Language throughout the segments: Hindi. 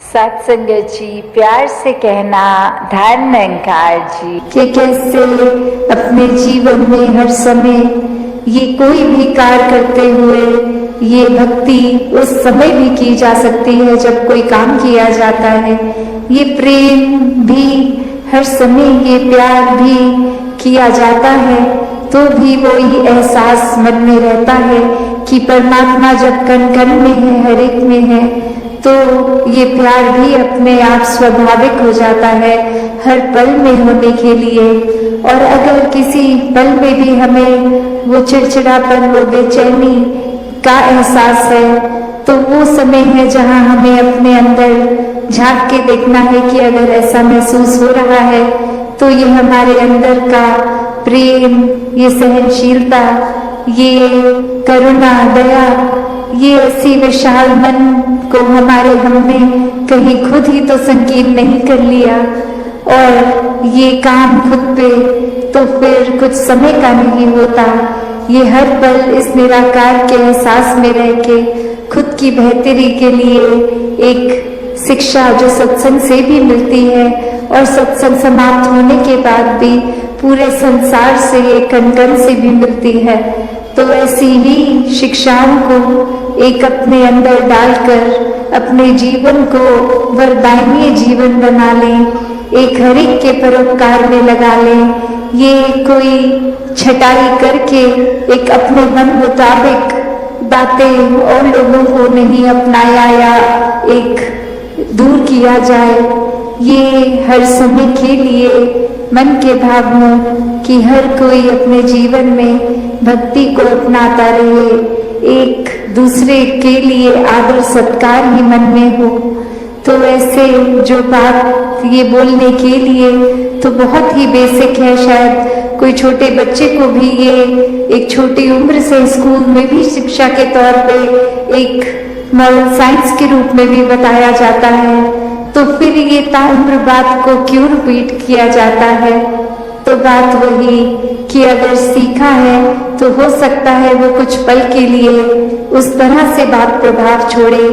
सत्संगत जी, प्यार से कहना ध्यान निरंकार जी कि कैसे अपने जीवन में हर समय ये कोई भी कार्य करते हुए ये भक्ति उस समय भी की जा सकती है जब कोई काम किया जाता है। ये प्रेम भी हर समय, ये प्यार भी किया जाता है तो भी वो ही एहसास मन में रहता है कि परमात्मा जब कण कण में है, हर एक में है, तो ये प्यार भी अपने आप स्वाभाविक हो जाता है हर पल में होने के लिए। और अगर किसी पल में भी हमें वो चिड़चिड़ापन, वो बेचैनी का एहसास है तो वो समय है जहाँ हमें अपने अंदर झांक के देखना है कि अगर ऐसा महसूस हो रहा है तो ये हमारे अंदर का प्रेम, ये सहनशीलता, ये करुणा, दया, ये ऐसी विशाल मन को हमने कहीं खुद ही तो संकीर्ण नहीं कर लिया और ये काम खुद पे तो फिर कुछ समय का नहीं होता। ये हर पल इस निराकार के एहसास में रह के खुद की बेहतरी के लिए एक शिक्षा जो सत्संग से भी मिलती है और सत्संग समाप्त होने के बाद भी पूरे संसार से, एक कण-कण से भी मिलती है। तो ऐसी ही शिक्षाओं को एक अपने अंदर डालकर अपने जीवन को वरदायी जीवन बना लें, एक हर एक के परोपकार में लगा लें। ये कोई छटाई करके एक अपने मन मुताबिक बातें और लोगों को नहीं अपनाया या एक दूर किया जाए। ये हर समय के लिए मन के भाव में कि हर कोई अपने जीवन में भक्ति को अपनाता रहे, एक दूसरे के लिए आदर सत्कार ही मन में हो। तो ऐसे जो बात ये बोलने के लिए तो बहुत ही बेसिक है, शायद कोई छोटे बच्चे को भी ये एक छोटी उम्र से स्कूल में भी शिक्षा के तौर पे एक मॉरल साइंस के रूप में भी बताया जाता है, तो फिर ये ताउम्र बात को क्यों रिपीट किया जाता है। तो बात वही कि अगर सीखा है तो हो सकता है वो कुछ पल के लिए उस तरह से बात प्रभाव छोड़े,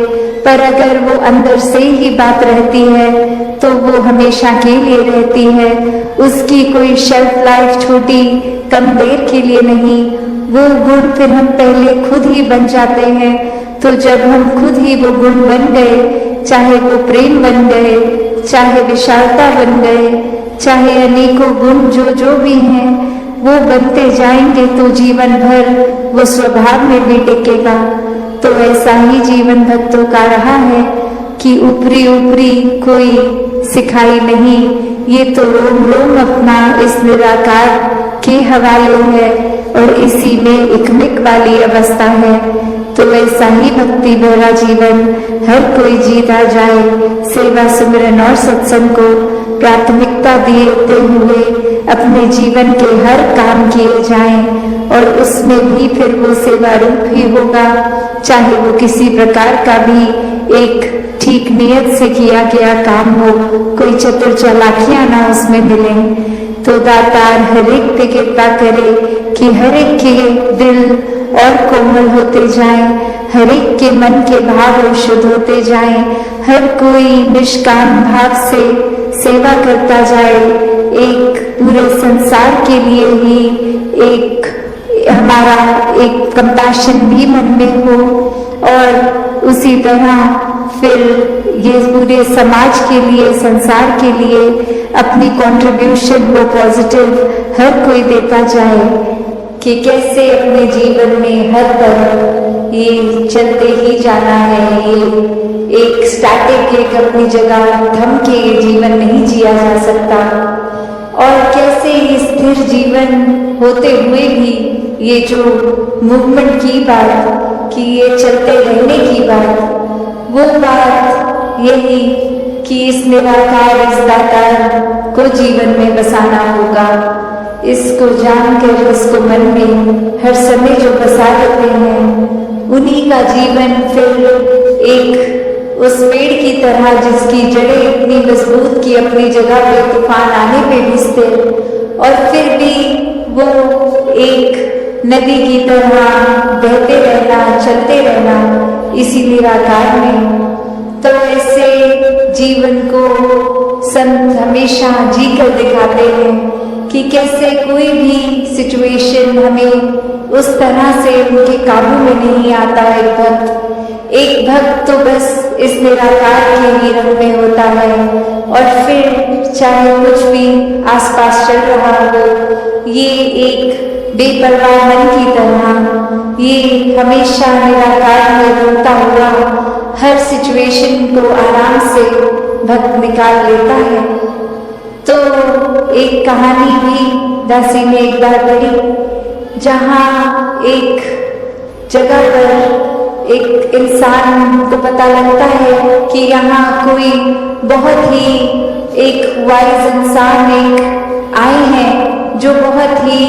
पर अगर वो अंदर से ही बात रहती है तो वो हमेशा के लिए रहती है। उसकी कोई शेल्फ लाइफ छोटी कम देर के लिए नहीं, वो गुण फिर हम पहले खुद ही बन जाते हैं। तो जब हम खुद ही वो गुण बन गए, चाहे वो प्रेम बन गए, चाहे विशालता बन गए, चाहे अनेकों गुण जो भी हैं वो बनते जाएंगे तो जीवन भर वो स्वभाव में भी टिकेगा। तो ऐसा ही जीवन भक्तों का रहा है कि ऊपरी ऊपरी कोई सिखाई नहीं, ये तो रोम रोम अपना इस निराकार के हवाले है और इसी में इकमिक वाली अवस्था है। तो ऐसा ही भक्ति भरा जीवन हर कोई जीता जाए, सेवा सिमरन और सत्संग को प्राथमिकता देते हुए अपने जीवन के हर काम किए जाएं और उसमें भी फिर वो सेवा रूप ही होगा, चाहे वो किसी प्रकार का भी एक ठीक नियत से किया गया काम हो, कोई चतुर चालाकियां ना उसमें मिले। तो दातार हर एक पे कृपा करे कि हर एक के दिल और कोमल होते जाएं, हर एक के मन के भाव शुद्ध होते जाएं, हर कोई निष्काम भाव से सेवा करता जाए, एक पूरे संसार के लिए ही एक हमारा एक कंपैशन भी मन में हो और उसी तरह फिर ये पूरे समाज के लिए, संसार के लिए अपनी कंट्रीब्यूशन वो पॉजिटिव हर कोई देता जाए कि कैसे अपने जीवन में हर तरह ये चलते ही जाना है। ये एक स्टैटिक, एक अपनी जगह थम के ये जीवन नहीं जिया जा सकता और कैसे ये स्थिर जीवन होते हुए भी ये जो मूवमेंट की बात कि ये चलते रहने की बात, वो बात यही कि इस निराकार, इस दातार को जीवन में बसाना होगा। इसको जानकर इसको मन में हर समय जो बसा लेते हैं उन्हीं का जीवन फिर एक उस पेड़ की तरह जिसकी जड़ें इतनी मजबूत की अपनी जगह पे तूफान आने पे भी स्थिर और फिर भी वो एक नदी की तरह बहते रहना, चलते रहना इसी निराकार में। तो ऐसे जीवन को संत हमेशा जी कर दिखाते हैं कि कैसे कोई भी सिचुएशन हमें उस तरह से उनके काबू में नहीं आता। एक भक्त तो बस इस निराकार के ही रंग में होता है और फिर चाहे कुछ भी आसपास चल रहा हो, ये एक बेपरवाह मन की तरह ये हमेशा निराकार में रोता हुआ हर सिचुएशन को आराम से भक्त निकाल लेता है। तो एक कहानी भी दासी ने एक बार पढ़ी, जहाँ एक जगह पर एक इंसान को पता लगता है कि यहाँ कोई बहुत ही एक वाइज इंसान एक आए हैं जो बहुत ही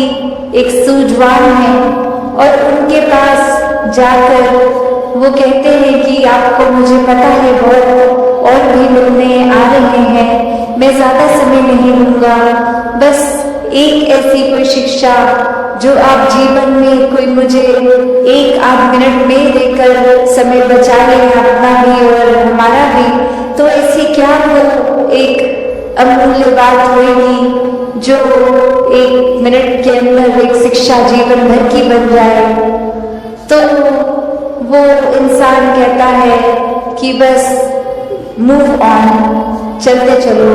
एक सूझवान है, और उनके पास जाकर वो कहते हैं कि आपको मुझे पता है बहुत और भी मिलने आ रहे हैं, मैं ज्यादा समय नहीं लूंगा, बस एक ऐसी कोई शिक्षा जो आप जीवन में कोई मुझे 1-8 मिनट में देकर समय बचा लें, अपना भी और हमारा भी, तो ऐसी क्या वो एक अमूल्य बात होगी जो 1 मिनट के अंदर एक शिक्षा जीवन भर की बन जाए। तो वो इंसान कहता है कि बस मूव ऑन, चलते चलो।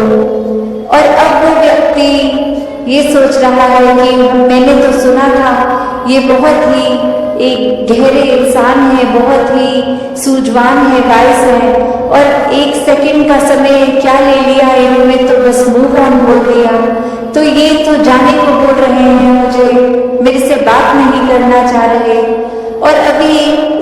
और अब वो व्यक्ति ये सोच रहा है कि मैंने तो सुना था ये बहुत ही एक गहरे इंसान है, बहुत ही सूझवान है, वाइस है, और 1 सेकंड का समय क्या ले लिया इन्होंने, तो बस मूव ऑन बोल दिया। तो ये तो जाने को बोल रहे हैं मुझे, मेरे से बात नहीं करना चाह रहे। और अभी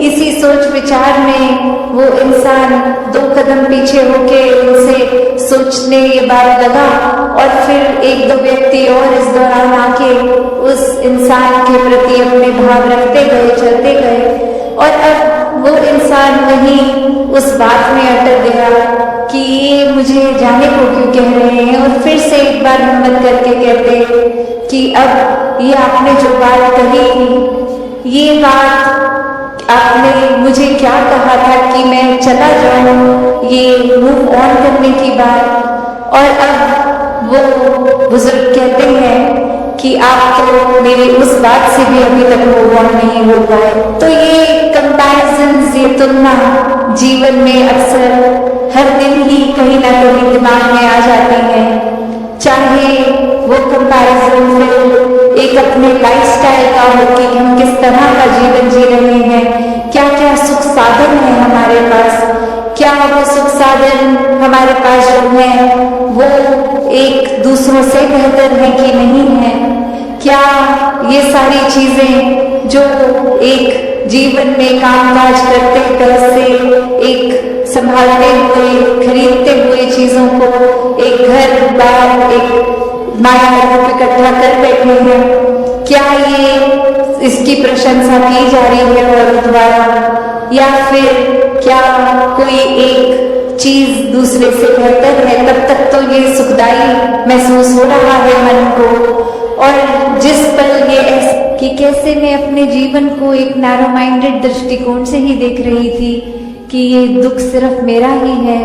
इसी सोच विचार में वो इंसान 2 कदम पीछे होके उनसे सोचने ये बात लगा, और फिर 1-2 व्यक्ति और इस दौरान आके उस इंसान के प्रति अपने भाव रखते गए, चलते गए, और अब वो इंसान वहीं उस बात में अटक गया कि ये मुझे जाने को क्यों कह रहे हैं। और फिर से एक बार हिम्मत करके कहते कि अब ये आपने जो बात कही थी, ये बात आपने मुझे क्या कहा था कि मैं चला जाऊं, ये मूव ऑन करने की बात। और अब वो बुजुर्ग कहते हैं कि आप तो मेरी उस बात से भी अभी तक मूव ऑन नहीं हो पाए। तो ये कंपैरिजन, ये तुलना जीवन में अक्सर हर दिन ही कहीं ना कहीं दिमाग में आ जाती है। चाहे वो कंपैरिजन फिर एक अपने लाइफस्टाइल का हो कि हम किस तरह का जीवन जी रहे हैं, क्या क्या सुख साधन है हमारे पास, क्या वो सुख साधन हमारे पास जो है वो एक दूसरों से बेहतर है कि नहीं है, क्या ये सारी चीजें जो एक जीवन में कामकाज करते पैसे एक संभालते हुए, खरीदते हुए चीजों को, एक घर बार एक माया रूप इकट्ठा कर बैठे हैं, क्या ये इसकी प्रशंसा की जा रही है और द्वारा, या फिर क्या कोई एक चीज दूसरे से बेहतर है, तब तक तो ये सुखदाई महसूस हो रहा है मन को। और जिस पल ये कि कैसे मैं अपने जीवन को एक नैरो माइंडेड दृष्टिकोण से ही देख रही थी कि ये दुख सिर्फ मेरा ही है,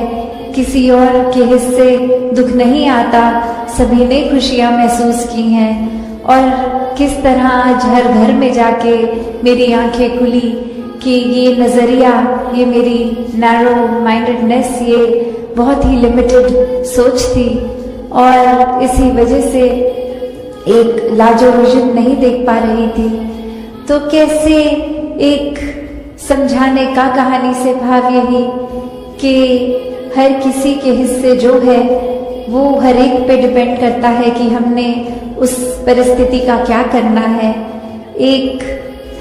किसी और के हिस्से दुख नहीं आता, सभी ने खुशियां महसूस की हैं। और किस तरह आज हर घर में जाके मेरी आंखें खुली कि ये नज़रिया, ये मेरी नैरो माइंडेडनेस, ये बहुत ही लिमिटेड सोच थी, और इसी वजह से एक लाजोरुजिन नहीं देख पा रही थी। तो कैसे एक समझाने का कहानी से भाव यही कि हर किसी के हिस्से जो है वो हर एक पे डिपेंड करता है कि हमने उस परिस्थिति का क्या करना है। एक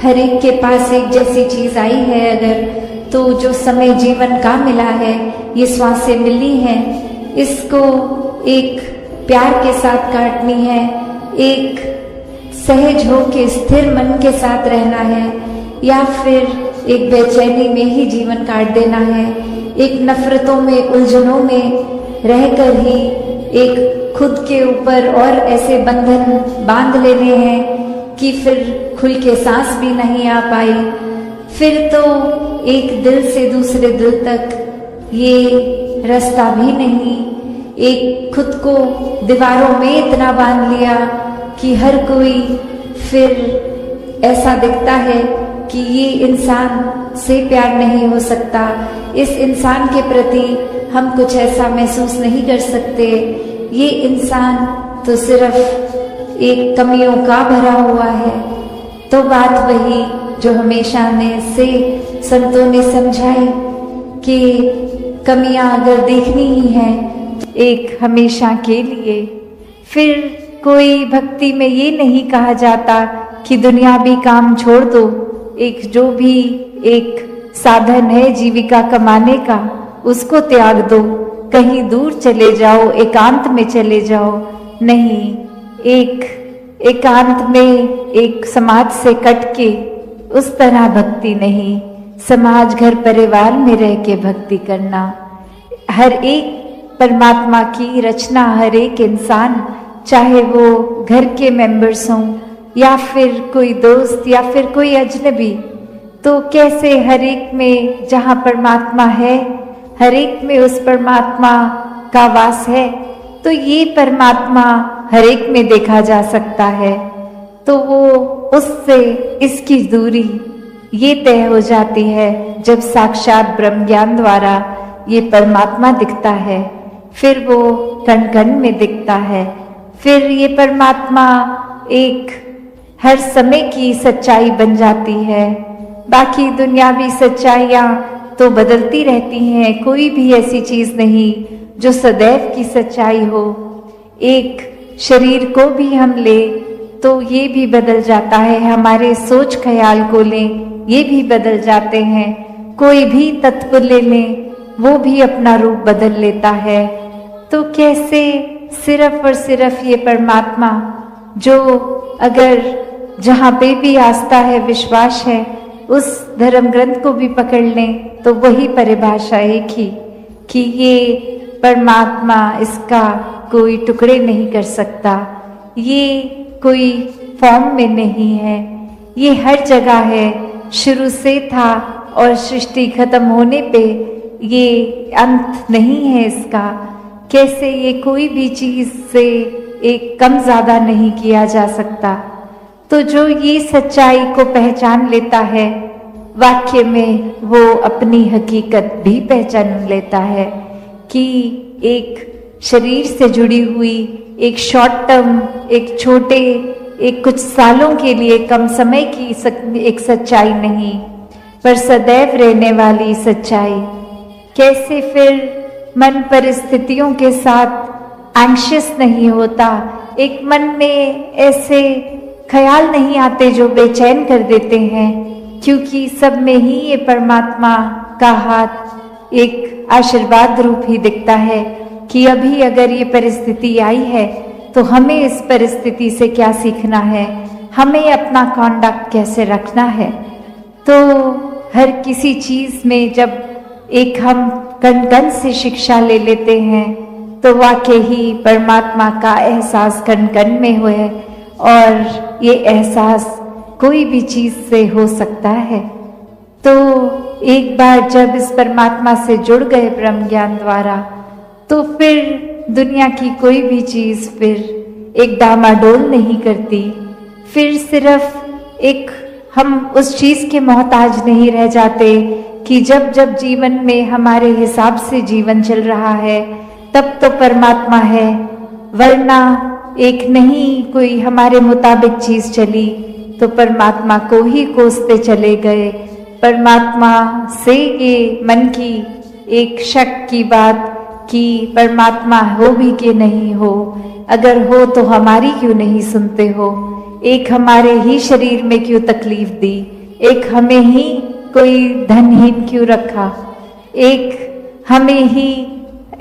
हर एक के पास एक जैसी चीज आई है अगर, तो जो समय जीवन का मिला है, ये श्वासें मिली हैं, इसको एक प्यार के साथ काटनी है, एक सहज हो के स्थिर मन के साथ रहना है, या फिर एक बेचैनी में ही जीवन काट देना है, एक नफरतों में, उलझनों में रहकर ही एक खुद के ऊपर और ऐसे बंधन बांध लेने हैं कि फिर खुल के सांस भी नहीं आ पाई। फिर तो एक दिल से दूसरे दिल तक ये रास्ता भी नहीं। एक खुद को दीवारों में इतना बांध लिया कि हर कोई फिर ऐसा दिखता है कि ये इंसान से प्यार नहीं हो सकता, इस इंसान के प्रति हम कुछ ऐसा महसूस नहीं कर सकते, ये इंसान तो सिर्फ एक कमियों का भरा हुआ है। तो बात वही जो हमेशा से संतों ने समझाई कि कमियां अगर देखनी ही है एक हमेशा के लिए, फिर कोई भक्ति में ये नहीं कहा जाता कि दुनियावी काम छोड़ दो, एक जो भी एक साधन है जीविका कमाने का उसको त्याग दो, कहीं दूर चले जाओ, एकांत में चले जाओ। नहीं, एक एकांत में एक समाज से कट के उस तरह भक्ति नहीं, समाज घर परिवार में रह के भक्ति करना। हर एक परमात्मा की रचना, हर एक इंसान, चाहे वो घर के मेंबर्स हों या फिर कोई दोस्त या फिर कोई अजनबी, तो कैसे हर एक में जहाँ परमात्मा है, हर एक में उस परमात्मा का वास है, तो ये परमात्मा हर एक में देखा जा सकता है। तो वो उससे इसकी दूरी ये तय हो जाती है जब साक्षात ब्रह्म ज्ञान द्वारा ये परमात्मा दिखता है, फिर वो कण कण में दिखता है। फिर ये परमात्मा एक हर समय की सच्चाई बन जाती है। बाकी दुनियावी सच्चाइयाँ तो बदलती रहती हैं, कोई भी ऐसी चीज़ नहीं जो सदैव की सच्चाई हो। एक शरीर को भी हम ले तो ये भी बदल जाता है, हमारे सोच ख्याल को लें ये भी बदल जाते हैं, कोई भी तत्व ले लें वो भी अपना रूप बदल लेता है। तो कैसे सिर्फ और सिर्फ ये परमात्मा जो अगर जहाँ पे भी आस्था है, विश्वास है, उस धर्म ग्रंथ को भी पकड़ लें तो वही परिभाषा एक ही कि ये परमात्मा, इसका कोई टुकड़े नहीं कर सकता, ये कोई फॉर्म में नहीं है, ये हर जगह है, शुरू से था और सृष्टि खत्म होने पे ये अंत नहीं है इसका। कैसे ये कोई भी चीज से एक कम ज्यादा नहीं किया जा सकता। तो जो ये सच्चाई को पहचान लेता है, वाक्य में वो अपनी हकीकत भी पहचान लेता है कि एक शरीर से जुड़ी हुई एक शॉर्ट टर्म, एक छोटे, एक कुछ सालों के लिए कम समय की एक सच्चाई नहीं, पर सदैव रहने वाली सच्चाई। कैसे फिर मन परिस्थितियों के साथ एंग्शियस नहीं होता, एक मन में ऐसे ख्याल नहीं आते जो बेचैन कर देते हैं, क्योंकि सब में ही ये परमात्मा का हाथ एक आशीर्वाद रूप ही दिखता है कि अभी अगर ये परिस्थिति आई है तो हमें इस परिस्थिति से क्या सीखना है, हमें अपना कॉन्डक्ट कैसे रखना है। तो हर किसी चीज में जब एक हम कण कण से शिक्षा ले लेते हैं तो वाकई ही परमात्मा का एहसास कण कण में हुए, और ये एहसास कोई भी चीज से हो सकता है। तो एक बार जब इस परमात्मा से जुड़ गए ब्रह्म ज्ञान द्वारा, तो फिर दुनिया की कोई भी चीज फिर एक डामाडोल नहीं करती, फिर सिर्फ एक हम उस चीज के मोहताज नहीं रह जाते कि जब जब जीवन में हमारे हिसाब से जीवन चल रहा है तब तो परमात्मा है, वरना एक नहीं कोई हमारे मुताबिक चीज चली तो परमात्मा को ही कोसते चले गए। परमात्मा से ये मन की एक शक की बात कि परमात्मा हो भी कि नहीं हो, अगर हो तो हमारी क्यों नहीं सुनते हो, एक हमारे ही शरीर में क्यों तकलीफ दी, एक हमें ही कोई धनहीन क्यों रखा, एक हमें ही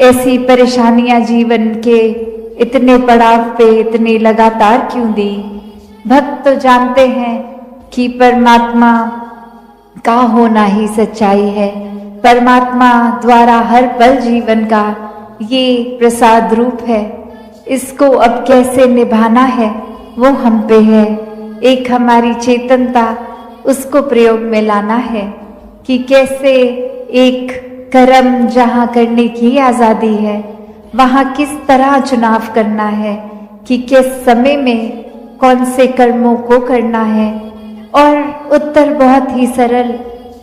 ऐसी परेशानियां जीवन के इतने पड़ाव पे इतने लगातार क्यों दी। भक्त तो जानते हैं कि परमात्मा का होना ही सच्चाई है, परमात्मा द्वारा हर पल जीवन का ये प्रसाद रूप है, इसको अब कैसे निभाना है वो हम पे है। एक हमारी चेतनता उसको प्रयोग में लाना है कि कैसे एक कर्म जहाँ करने की आज़ादी है, वहाँ किस तरह चुनाव करना है कि किस समय में कौन से कर्मों को करना है। और उत्तर बहुत ही सरल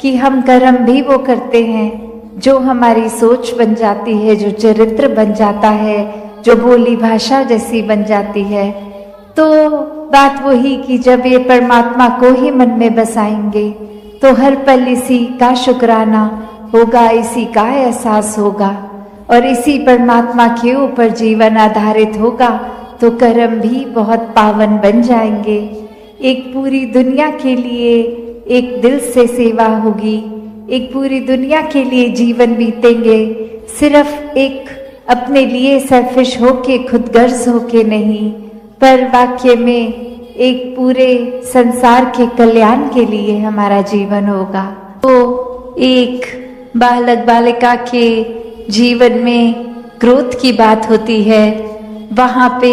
कि हम कर्म भी वो करते हैं जो हमारी सोच बन जाती है, जो चरित्र बन जाता है, जो बोली भाषा जैसी बन जाती है। तो बात वही कि जब ये परमात्मा को ही मन में बसाएंगे तो हर पल इसी का शुक्राना होगा, इसी का एहसास होगा और इसी परमात्मा के ऊपर जीवन आधारित होगा, तो कर्म भी बहुत पावन बन जाएंगे। एक पूरी दुनिया के लिए एक दिल से सेवा होगी, एक पूरी दुनिया के लिए जीवन बीतेंगे, सिर्फ एक अपने लिए सेल्फिश होके, खुदगर्ज होके नहीं, पर वाक्य में एक पूरे संसार के कल्याण के लिए हमारा जीवन होगा। तो एक बालक बालिका के जीवन में ग्रोथ की बात होती है, वहाँ पे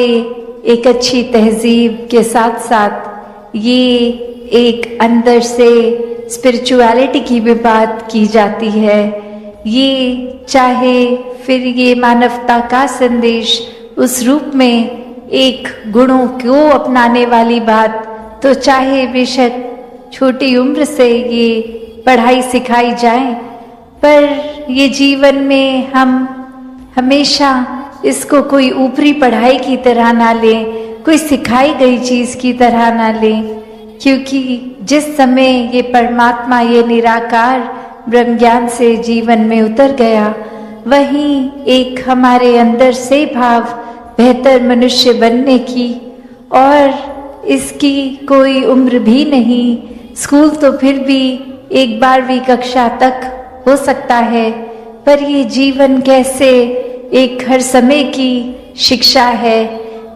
एक अच्छी तहजीब के साथ साथ ये एक अंदर से स्पिरिचुअलिटी की भी बात की जाती है। ये चाहे फिर ये मानवता का संदेश उस रूप में एक गुणों को अपनाने वाली बात, तो चाहे बेशक छोटी उम्र से ये पढ़ाई सिखाई जाए, पर ये जीवन में हम हमेशा इसको कोई ऊपरी पढ़ाई की तरह ना लें, कोई सिखाई गई चीज़ की तरह ना लें, क्योंकि जिस समय ये परमात्मा, ये निराकार ब्रह्म ज्ञान से जीवन में उतर गया, वहीं एक हमारे अंदर से भाव बेहतर मनुष्य बनने की, और इसकी कोई उम्र भी नहीं। स्कूल तो फिर भी 12वीं कक्षा तक हो सकता है, पर ये जीवन कैसे एक हर समय की शिक्षा है,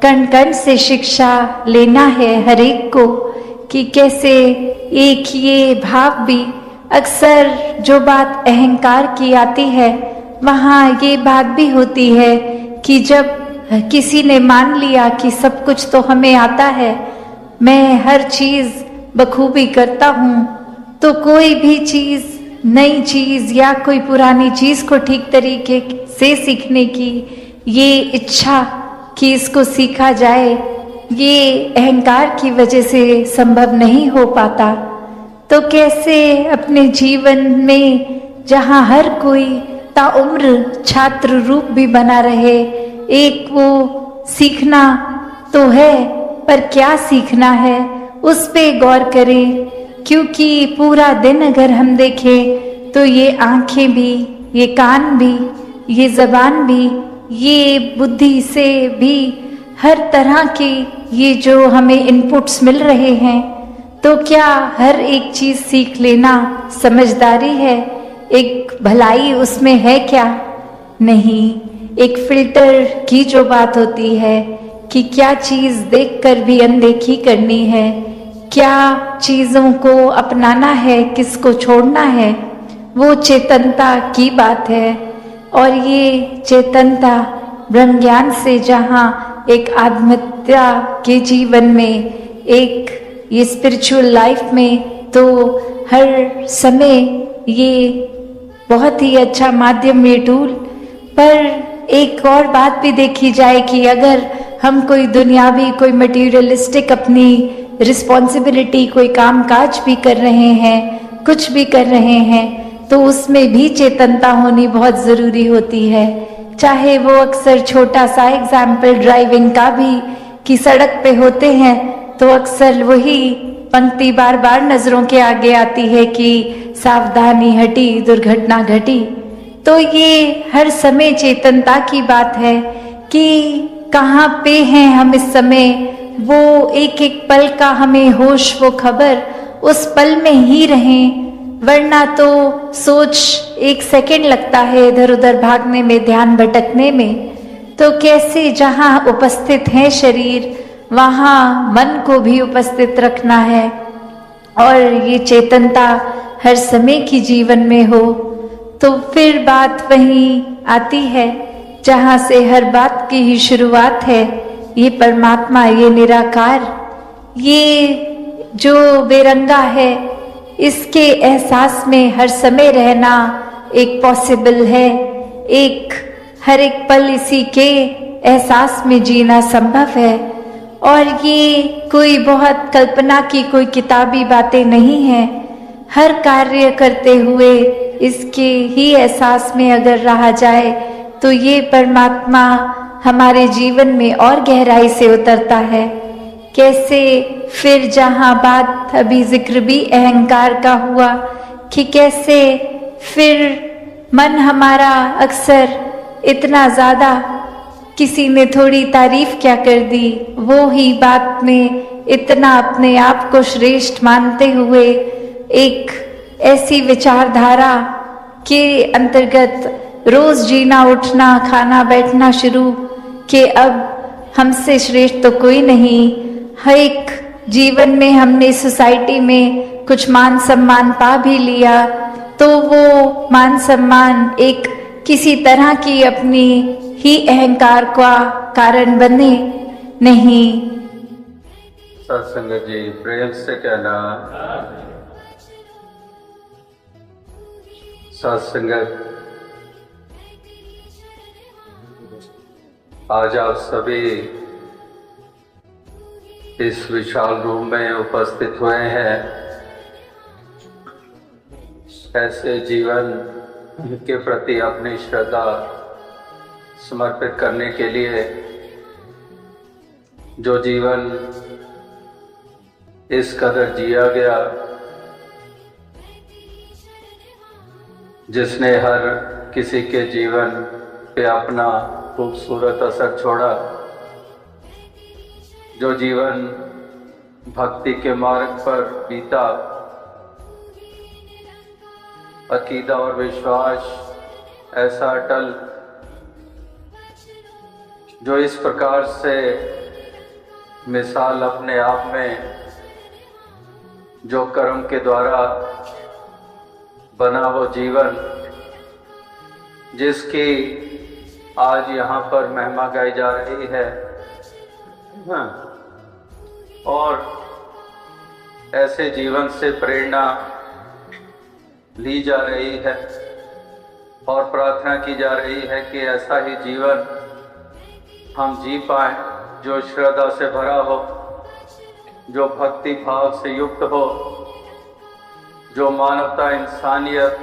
कण कण से शिक्षा लेना है हर एक को, कि कैसे एक ये भाव भी, अक्सर जो बात अहंकार की आती है वहाँ ये बात भी होती है कि जब किसी ने मान लिया कि सब कुछ तो हमें आता है, मैं हर चीज़ बखूबी करता हूँ, तो कोई भी चीज़, नई चीज़ या कोई पुरानी चीज़ को ठीक तरीके से सीखने की ये इच्छा कि इसको सीखा जाए, ये अहंकार की वजह से संभव नहीं हो पाता। तो कैसे अपने जीवन में जहाँ हर कोई ताउम्र छात्र रूप भी बना रहे, एक वो सीखना तो है, पर क्या सीखना है उस पे गौर करें, क्योंकि पूरा दिन अगर हम देखें तो ये आंखें भी, ये कान भी, ये जबान भी, ये बुद्धि से भी, हर तरह के ये जो हमें इनपुट्स मिल रहे हैं, तो क्या हर एक चीज़ सीख लेना समझदारी है? एक भलाई उसमें है क्या? नहीं। एक फिल्टर की जो बात होती है कि क्या चीज़ देखकर भी अनदेखी करनी है, क्या चीज़ों को अपनाना है, किसको छोड़ना है, वो चेतनता की बात है। और ये चेतनता ब्रह्म ज्ञान से जहाँ एक आत्महत्या के जीवन में, एक ये स्पिरिचुअल लाइफ में, तो हर समय ये बहुत ही अच्छा माध्यम, ये टूल। पर एक और बात भी देखी जाए कि अगर हम कोई दुनियावी, कोई मटेरियलिस्टिक अपनी रिस्पॉन्सिबिलिटी, कोई काम काज भी कर रहे हैं, कुछ भी कर रहे हैं, तो उसमें भी चेतनता होनी बहुत ज़रूरी होती है। चाहे वो अक्सर छोटा सा एग्जाम्पल ड्राइविंग का भी, कि सड़क पे होते हैं तो अक्सर वही पंक्ति बार बार नज़रों के आगे आती है कि सावधानी हटी दुर्घटना घटी। तो ये हर समय चेतनता की बात है कि कहाँ पे हैं हम इस समय, वो एक एक पल का हमें होश, वो खबर, उस पल में ही रहें, वरना तो सोच 1 सेकंड लगता है इधर उधर भागने में, ध्यान भटकने में। तो कैसे जहाँ उपस्थित है शरीर, वहाँ मन को भी उपस्थित रखना है, और ये चेतनता हर समय की जीवन में हो। तो फिर बात वहीं आती है जहाँ से हर बात की ही शुरुआत है, ये परमात्मा, ये निराकार, ये जो बेरंगा है, इसके एहसास में हर समय रहना एक पॉसिबल है, एक हर एक पल इसी के एहसास में जीना संभव है। और ये कोई बहुत कल्पना की कोई किताबी बातें नहीं हैं। हर कार्य करते हुए इसके ही एहसास में अगर रहा जाए तो ये परमात्मा हमारे जीवन में और गहराई से उतरता है। कैसे फिर जहाँ बात अभी जिक्र भी अहंकार का हुआ कि कैसे फिर मन हमारा अक्सर इतना ज़्यादा, किसी ने थोड़ी तारीफ क्या कर दी, वो ही बात में इतना अपने आप को श्रेष्ठ मानते हुए एक ऐसी विचारधारा के अंतर्गत रोज जीना उठना खाना बैठना शुरू कि अब हमसे श्रेष्ठ तो कोई नहीं। हर एक जीवन में हमने सोसाइटी में कुछ मान सम्मान पा भी लिया तो वो मान सम्मान एक किसी तरह की अपनी ही अहंकार का कारण बने नहीं। सत्संगत जी प्रेम से कहना, सत्संगत आज आप सभी इस विशाल रूम में उपस्थित हुए हैं ऐसे जीवन के प्रति अपनी श्रद्धा समर्पित करने के लिए, जो जीवन इस कदर जिया गया, जिसने हर किसी के जीवन पे अपना खूबसूरत असर छोड़ा, जो जीवन भक्ति के मार्ग पर बीता, अकीदा और विश्वास ऐसा अटल, जो इस प्रकार से मिसाल अपने आप में जो कर्म के द्वारा बना वो जीवन, जिसकी आज यहाँ पर महिमा गाई जा रही है और ऐसे जीवन से प्रेरणा ली जा रही है और प्रार्थना की जा रही है कि ऐसा ही जीवन हम जी पाएं जो श्रद्धा से भरा हो, जो भक्ति भाव से युक्त हो, जो मानवता इंसानियत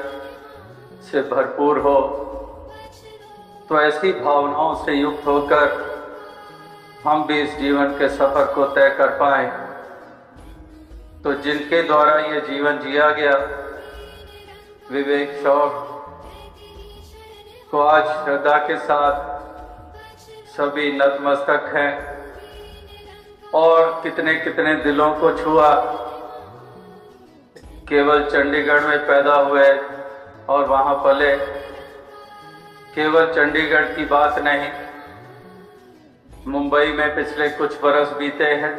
से भरपूर हो। तो ऐसी भावनाओं से युक्त होकर हम भी इस जीवन के सफर को तय कर पाएं। तो जिनके द्वारा ये जीवन जिया गया, विवेक शौक को आज श्रद्धा के साथ सभी नतमस्तक हैं और कितने कितने दिलों को छुआ। केवल चंडीगढ़ में पैदा हुए और वहां पले, केवल चंडीगढ़ की बात नहीं, मुंबई में पिछले कुछ बरस बीते हैं।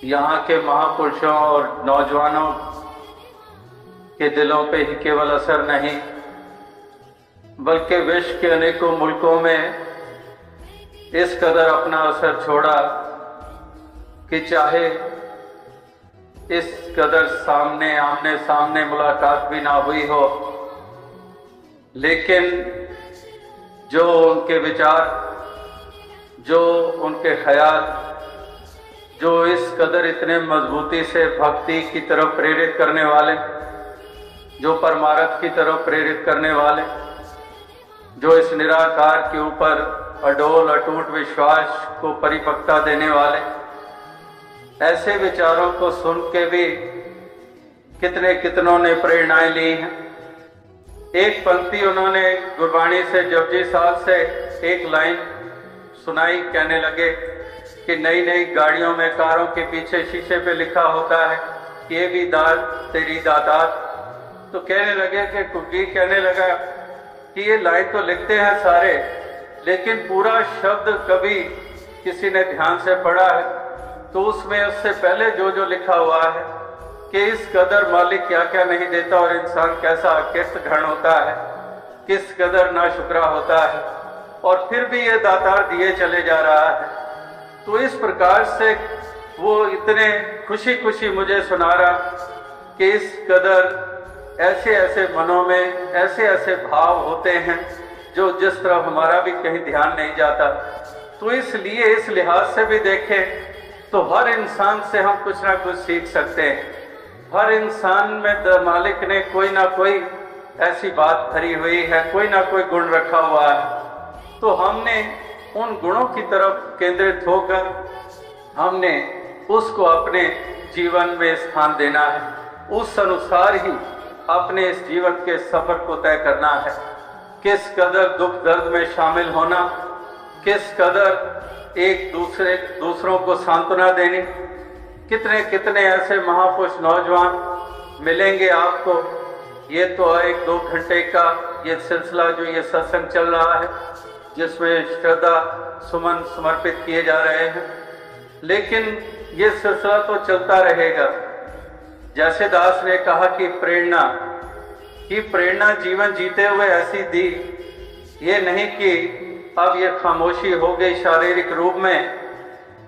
यहाँ के महापुरुषों और नौजवानों के दिलों पे ही केवल असर नहीं, बल्कि विश्व के अनेकों मुल्कों में इस कदर अपना असर छोड़ा कि चाहे इस कदर आमने सामने मुलाकात भी ना हुई हो, लेकिन जो उनके विचार, जो उनके ख्याल, जो इस कदर इतने मजबूती से भक्ति की तरफ प्रेरित करने वाले, जो परमार्थ की तरफ प्रेरित करने वाले, जो इस निराकार के ऊपर अडोल अटूट विश्वास को परिपक्वता देने वाले, ऐसे विचारों को सुन के भी कितने कितनों ने प्रेरणाएं ली हैं। एक पंक्ति उन्होंने गुरबाणी से जपजी साहब से एक लाइन सुनाई, कहने लगे कि नई नई गाड़ियों में कारों के पीछे शीशे पे लिखा होता है कि ये भी दात तेरी दातात। तो कहने लगे कि कुलजीत कहने लगा कि ये लाइन तो लिखते हैं सारे, लेकिन पूरा शब्द कभी किसी ने ध्यान से पढ़ा है तो उसमें उससे पहले जो जो लिखा हुआ है कि इस कदर मालिक क्या क्या नहीं देता और इंसान कैसा किस्त घण होता है, किस कदर नाशुक्रा होता है, और फिर भी ये दातार दिए चले जा रहा है। तो इस प्रकार से वो इतने खुशी खुशी मुझे सुना रहा कि इस कदर ऐसे ऐसे मनों में ऐसे ऐसे भाव होते हैं जो जिस तरफ हमारा भी कहीं ध्यान नहीं जाता। तो इसलिए इस लिहाज से भी देखें तो हर इंसान से हम कुछ ना कुछ सीख सकते हैं। हर इंसान में मालिक ने कोई ना कोई ऐसी बात भरी हुई है, कोई ना कोई गुण रखा हुआ है। तो हमने उन गुणों की तरफ केंद्रित होकर हमने उसको अपने जीवन में स्थान देना है, उस अनुसार ही अपने इस जीवन के सफर को तय करना है। किस कदर दुख दर्द में शामिल होना, किस कदर एक दूसरों को सांत्वना देनी। कितने कितने ऐसे महापुरुष नौजवान मिलेंगे आपको। ये तो 1-2 घंटे का ये सिलसिला जो ये सत्संग चल रहा है, जिसमें श्रद्धा सुमन समर्पित किए जा रहे हैं, लेकिन ये सिलसिला तो चलता रहेगा। जैसे दास ने कहा कि प्रेरणा जीवन जीते हुए ऐसी दी, ये नहीं कि अब ये खामोशी हो गई शारीरिक रूप में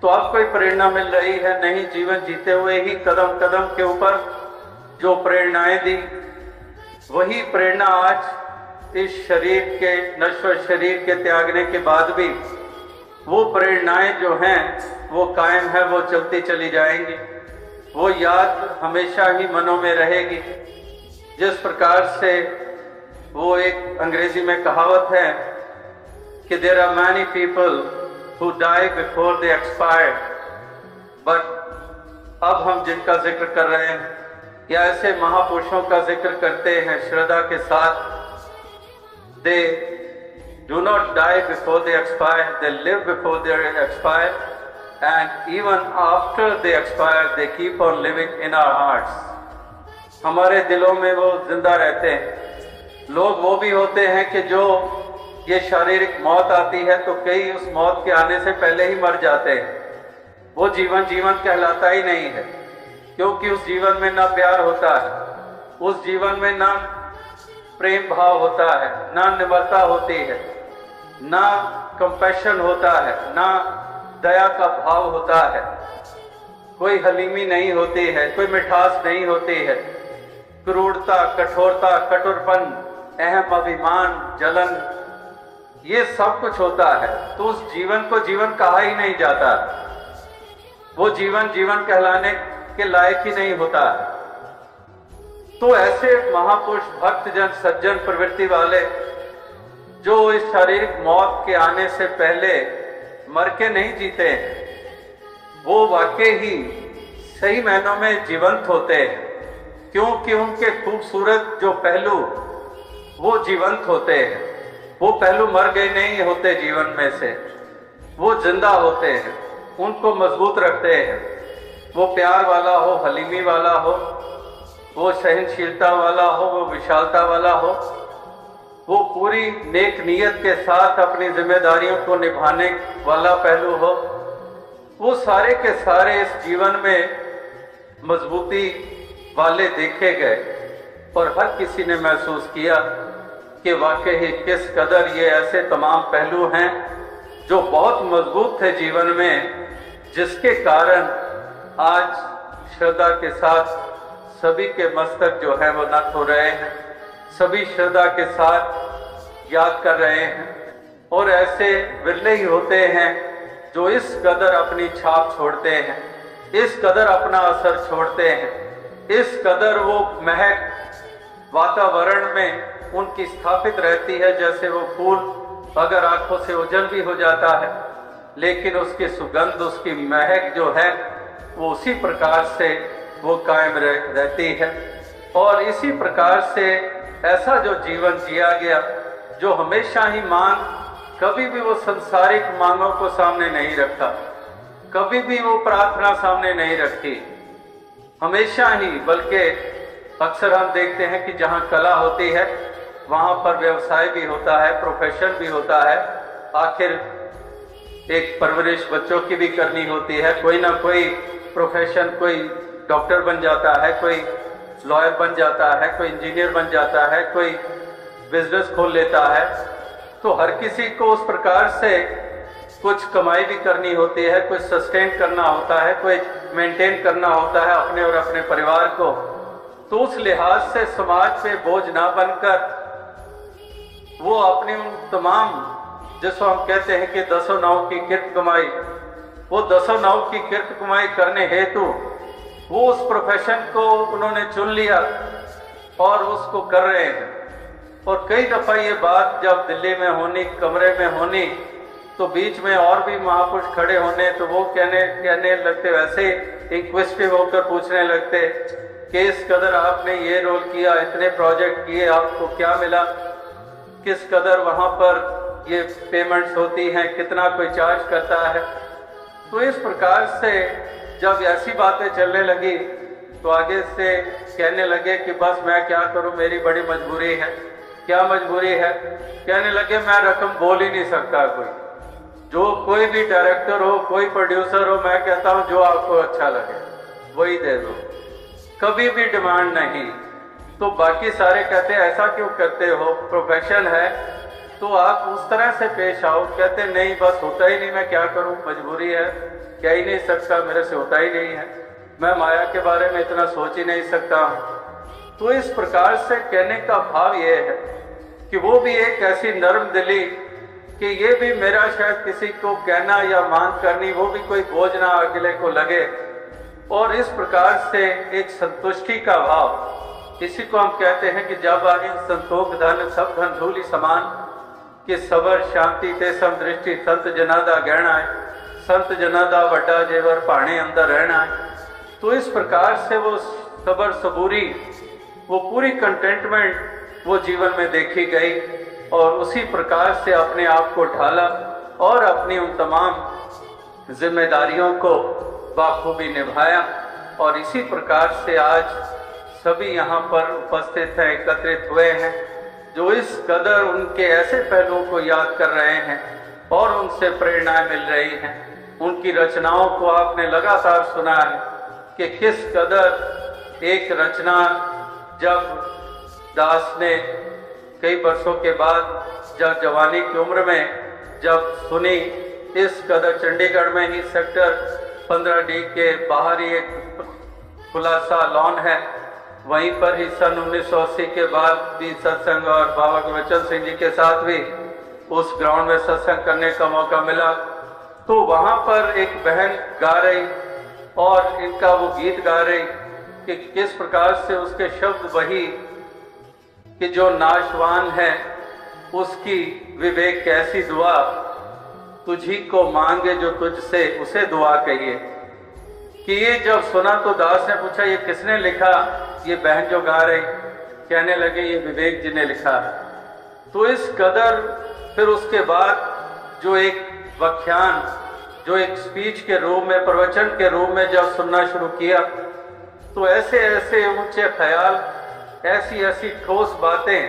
तो अब कोई प्रेरणा मिल रही है। नहीं, जीवन जीते हुए ही कदम कदम के ऊपर जो प्रेरणाएं दी, वही प्रेरणा आज इस शरीर के नश्वर शरीर के त्यागने के बाद भी वो प्रेरणाएं जो हैं वो कायम है, वो चलती चली जाएंगी। वो याद हमेशा ही मनों में रहेगी। जिस प्रकार से वो एक अंग्रेजी में कहावत है कि there are many people who die before they expire, but अब हम जिनका जिक्र कर रहे हैं या ऐसे महापुरुषों का जिक्र करते हैं श्रद्धा के साथ, they do not die before they expire, they live before they expire, and even after they expire they keep on living in our hearts। हमारे दिलों में वो जिंदा रहते हैं। लोग वो भी होते हैं कि जो ये शारीरिक मौत आती है तो कई उस मौत के आने से पहले ही मर जाते हैं। वो जीवन कहलाता ही नहीं है, क्योंकि उस जीवन में ना प्यार होता है, उस जीवन में ना प्रेम भाव होता है, ना निम्रता होती है, ना कंपैशन होता है, ना दया का भाव होता है, कोई हलीमी नहीं होती है, कोई मिठास नहीं होती है। क्रूरता, कठोरता, कठोरपन, अहम अभिमान, जलन, ये सब कुछ होता है। तो उस जीवन को जीवन कहा ही नहीं जाता, वो जीवन कहलाने के लायक ही नहीं होता। तो ऐसे महापुरुष भक्तजन सज्जन प्रवृत्ति वाले जो इस शारीरिक मौत के आने से पहले मर के नहीं जीते, वो वाकई ही सही मायनों में जीवंत होते हैं, क्योंकि उनके खूबसूरत जो पहलू वो जीवंत होते हैं। वो पहलू मर गए नहीं होते जीवन में से, वो जिंदा होते हैं, उनको मजबूत रखते हैं। वो प्यार वाला हो, हलीमी वाला हो, वो सहनशीलता वाला हो, वो विशालता वाला हो, वो पूरी नेक नीयत के साथ अपनी जिम्मेदारियों को निभाने वाला पहलू हो, वो सारे के सारे इस जीवन में मजबूती वाले देखे गए। और हर किसी ने महसूस किया कि वाकई ही किस कदर ये ऐसे तमाम पहलू हैं जो बहुत मजबूत थे जीवन में, जिसके कारण आज श्रद्धा के साथ सभी के मस्तक जो है वो नत हो रहे हैं, सभी श्रद्धा के साथ याद कर रहे हैं। और ऐसे विरले ही होते हैं जो इस कदर अपनी छाप छोड़ते हैं, इस कदर अपना असर छोड़ते हैं, इस कदर वो महक वातावरण में उनकी स्थापित रहती है। जैसे वो फूल अगर आंखों से ओझल भी हो जाता है, लेकिन उसकी सुगंध, उसकी महक जो है वो उसी प्रकार से वो कायम रहती है। और इसी प्रकार से ऐसा जो जीवन जिया गया, जो हमेशा ही मांग, कभी भी वो संसारिक मांगों को सामने नहीं रखा, कभी भी वो प्रार्थना सामने नहीं रखी, हमेशा ही। बल्कि अक्सर हम देखते हैं कि जहाँ कला होती है वहाँ पर व्यवसाय भी होता है, प्रोफेशन भी होता है। आखिर एक परवरिश बच्चों की भी करनी होती है, कोई ना कोई प्रोफेशन, कोई डॉक्टर बन जाता है, कोई लॉयर बन जाता है, कोई इंजीनियर बन जाता है, कोई बिजनेस खोल लेता है। तो हर किसी को उस प्रकार से कुछ कमाई भी करनी होती है, कुछ सस्टेन करना होता है, कुछ मेंटेन करना होता है अपने और अपने परिवार को। तो उस लिहाज से समाज पे बोझ ना बनकर वो अपनी उन तमाम, जिसको हम कहते हैं कि दसों नाव की किरत कमाई, वो दसों नाव की किरत कमाई करने हेतु वो उस प्रोफेशन को उन्होंने चुन लिया और उसको कर रहे हैं। और कई दफ़ा ये बात जब दिल्ली में होनी, कमरे में होनी, तो बीच में और भी महापुरुष खड़े होने, तो वो कहने लगते, वैसे इंक्विजिटिव होकर पूछने लगते कि इस कदर आपने ये रोल किया, इतने प्रोजेक्ट किए, आपको क्या मिला, किस कदर वहाँ पर ये पेमेंट्स होती हैं, कितना कोई चार्ज करता है। तो इस प्रकार से जब ऐसी बातें चलने लगी तो आगे से कहने लगे कि बस मैं क्या करूं, मेरी बड़ी मजबूरी है। क्या मजबूरी है? कहने लगे मैं रकम बोल ही नहीं सकता। कोई भी डायरेक्टर हो, कोई प्रोड्यूसर हो, मैं कहता हूं जो आपको अच्छा लगे वही दे दो, कभी भी डिमांड नहीं। तो बाकी सारे कहते ऐसा क्यों करते हो, प्रोफेशन है तो आप उस तरह से पेश आओ। कहते नहीं, बस होता ही नहीं, मैं क्या करूं, मजबूरी है, कह ही नहीं सकता, मेरे से होता ही नहीं है, मैं माया के बारे में इतना सोच ही नहीं सकता हूं। तो इस प्रकार से कहने का भाव ये है कि वो भी एक ऐसी नर्म दिली कि ये भी मेरा शायद किसी को कहना या मांग करनी, वो भी कोई बोझ ना अगले को लगे। और इस प्रकार से एक संतुष्टि का भाव, इसी को हम कहते हैं कि जब आगे संतोष धन सब धन धूलि समान, कि सबर शांति ते सम दृष्टि संत जनादा गहना है, संत जनादा वड्डा जेवर पाने अंदर रहना है। तो इस प्रकार से वो सबर सबूरी, वो पूरी कंटेंटमेंट वो जीवन में देखी गई और उसी प्रकार से अपने आप को ढाला और अपनी उन तमाम जिम्मेदारियों को बाखूबी निभाया। और इसी प्रकार से आज सभी यहाँ पर उपस्थित हैं, एकत्रित हुए हैं, जो इस कदर उनके ऐसे पहलुओं को याद कर रहे हैं और उनसे प्रेरणाएं मिल रही हैं। उनकी रचनाओं को आपने लगातार सुना है कि किस कदर एक रचना जब दास ने कई वर्षों के बाद जब जवानी की उम्र में जब सुनी, इस कदर चंडीगढ़ में ही सेक्टर 15D के बाहर ही एक खुला सा लॉन है, वहीं पर ही सन 1980 के बाद भी सत्संग और बाबा गुरबचन सिंह जी के साथ भी उस ग्राउंड में सत्संग करने का मौका मिला। तो वहाँ पर एक बहन गा रही और इनका वो गीत गा रही कि किस प्रकार से उसके शब्द वही कि जो नाशवान है उसकी विवेक कैसी दुआ, तुझी को मांगे जो तुझसे उसे दुआ कहिए। कि ये जब सुना तो दास ने पूछा ये किसने लिखा, ये बहन जो गा रही, कहने लगे ये विवेक जी ने लिखा। तो इस कदर फिर उसके बाद जो एक व्याख्यान, जो एक स्पीच के रूप में, प्रवचन के रूप में जब सुनना शुरू किया, तो ऐसे ऐसे ऊंचे ख्याल, ऐसी ऐसी ठोस बातें,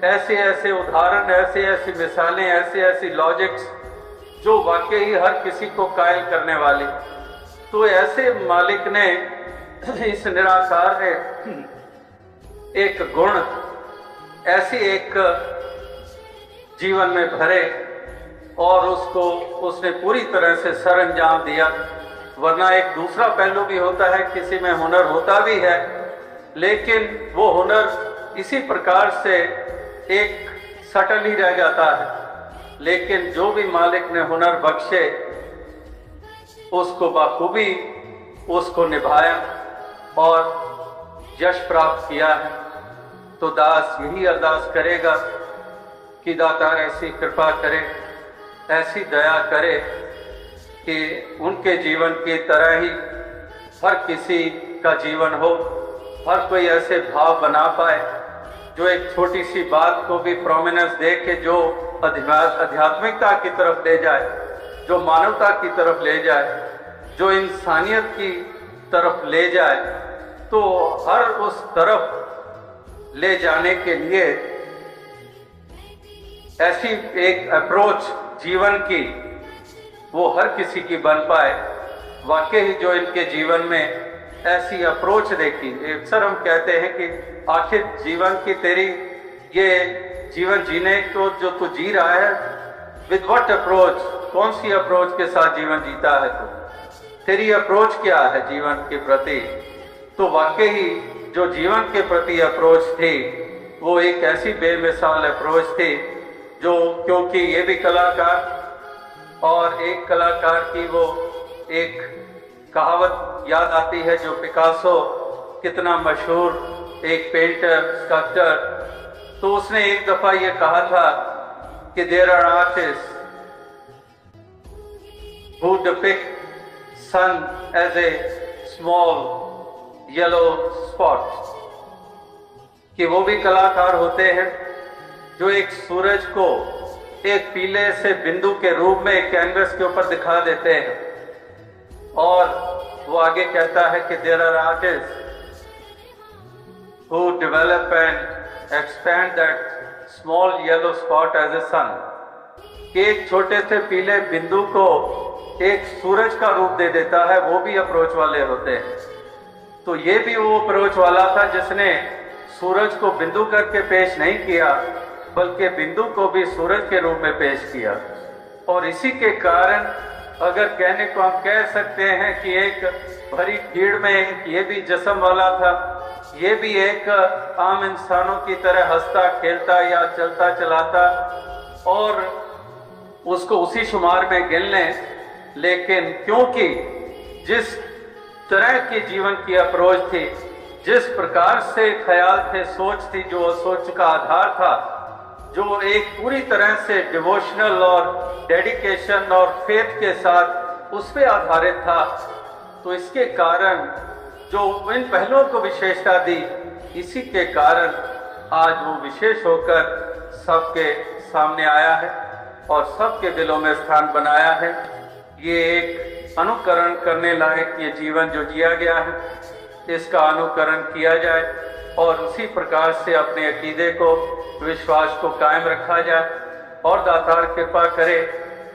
ऐसे ऐसे उदाहरण, ऐसे ऐसी मिसालें, ऐसी ऐसी लॉजिक्स जो वाकई हर किसी को कायल करने वाली। तो ऐसे मालिक ने, इस निराकार ने एक गुण ऐसी एक जीवन में भरे और उसने पूरी तरह से सर अंजाम दिया। वरना एक दूसरा पहलू भी होता है, किसी में हुनर होता भी है, लेकिन वो हुनर इसी प्रकार से एक सटल ही रह जाता है। लेकिन जो भी मालिक ने हुनर बख्शे उसको बाखूबी उसको निभाया और यश प्राप्त किया है। तो दास यही अरदास करेगा कि दातार ऐसी कृपा करे, ऐसी दया करे कि उनके जीवन की तरह ही हर किसी का जीवन हो, हर कोई ऐसे भाव बना पाए जो एक छोटी सी बात को भी प्रोमिनेंस दे के जो आध्यात्मिकता की तरफ ले जाए, जो मानवता की तरफ ले जाए, जो इंसानियत की तरफ ले जाए। तो हर उस तरफ ले जाने के लिए ऐसी एक अप्रोच जीवन की वो हर किसी की बन पाए। वाकई जो इनके जीवन में ऐसी अप्रोच देखी, अक्सर हम कहते हैं कि आखिर जीवन की तेरी ये जीवन जीने को जो तू जी रहा है, विद व्हाट अप्रोच, कौन सी अप्रोच के साथ जीवन जीता है तू, तेरी अप्रोच क्या है जीवन के प्रति। तो वाकई जो जीवन के प्रति अप्रोच थी वो एक ऐसी बेमिसाल अप्रोच थी जो, क्योंकि ये भी कलाकार और एक कलाकार की वो एक कहावत याद आती है जो पिकासो, कितना मशहूर एक पेंटर स्कल्पचर, तो उसने एक दफा ये कहा था कि there are artist who depict sun as a small yellow spot, कि वो भी कलाकार होते हैं जो एक सूरज को एक पीले से बिंदु के रूप में कैनवस के ऊपर दिखा देते हैं। और वो आगे कहता है कि there are artist who develop and expand that small yellow spot as a sun, कि एक छोटे से पीले बिंदु को एक सूरज का रूप दे देता है, वो भी अप्रोच वाले होते हैं। तो ये भी वो अप्रोच वाला था जिसने सूरज को बिंदु करके पेश नहीं किया, बल्कि बिंदु को भी सूरज के रूप में पेश किया। और इसी के कारण अगर कहने को हम कह सकते हैं कि एक भरी भीड़ में ये भी जिस्म वाला था, ये भी एक आम इंसानों की तरह हंसता खेलता या चलता चलाता, और उसको उसी शुमार में गिन लें। लेकिन क्योंकि जिस तरह की जीवन की अप्रोच थी, जिस प्रकार से ख्याल थे, सोच थी, जो सोच का आधार था, जो एक पूरी तरह से डिवोशनल और डेडिकेशन और फेथ के साथ उस पे आधारित था, तो इसके कारण जो इन पहलुओं को विशेषता दी, इसी के कारण आज वो विशेष होकर सबके सामने आया है और सबके दिलों में स्थान बनाया है। ये एक अनुकरण करने लायक ये जीवन जो जिया गया है, इसका अनुकरण किया जाए और उसी प्रकार से अपने अकीदे को, विश्वास को कायम रखा जाए। और दातार कृपा करे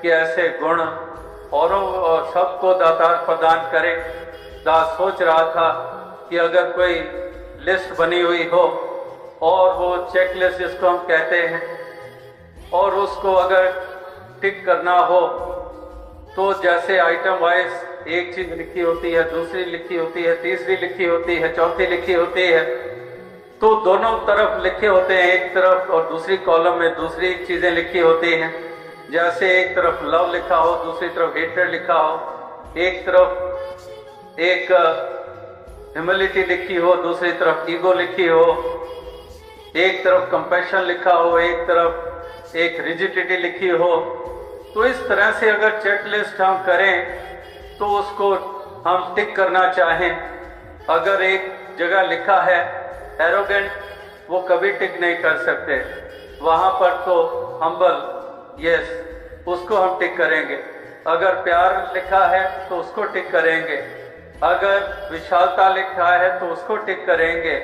कि ऐसे गुण औरों और सबको दातार प्रदान करे। दास सोच रहा था कि अगर कोई लिस्ट बनी हुई हो और वो चेक लिस्ट जिसको हम कहते हैं, और उसको अगर टिक करना हो तो जैसे आइटम वाइज एक चीज लिखी होती है, दूसरी लिखी होती है, तीसरी लिखी होती है, चौथी लिखी होती है, तो दोनों तरफ लिखे होते हैं, एक तरफ और दूसरी कॉलम में दूसरी चीजें लिखी होती हैं। जैसे एक तरफ लव लिखा हो, दूसरी तरफ हेट्रेड लिखा हो, एक तरफ एक ह्यूमिलिटी लिखी हो, दूसरी तरफ ईगो लिखी हो, एक तरफ कंपैशन लिखा हो, एक तरफ एक रिजिडिटी लिखी हो। तो इस तरह से अगर चेक लिस्ट हम करें तो उसको हम टिक करना चाहें, अगर एक जगह लिखा है एरोगेंट, वो कभी टिक नहीं कर सकते, वहां पर तो हम्बल, यस, उसको हम टिक करेंगे। अगर प्यार लिखा है तो उसको टिक करेंगे, अगर विशालता लिखा है तो उसको टिक करेंगे,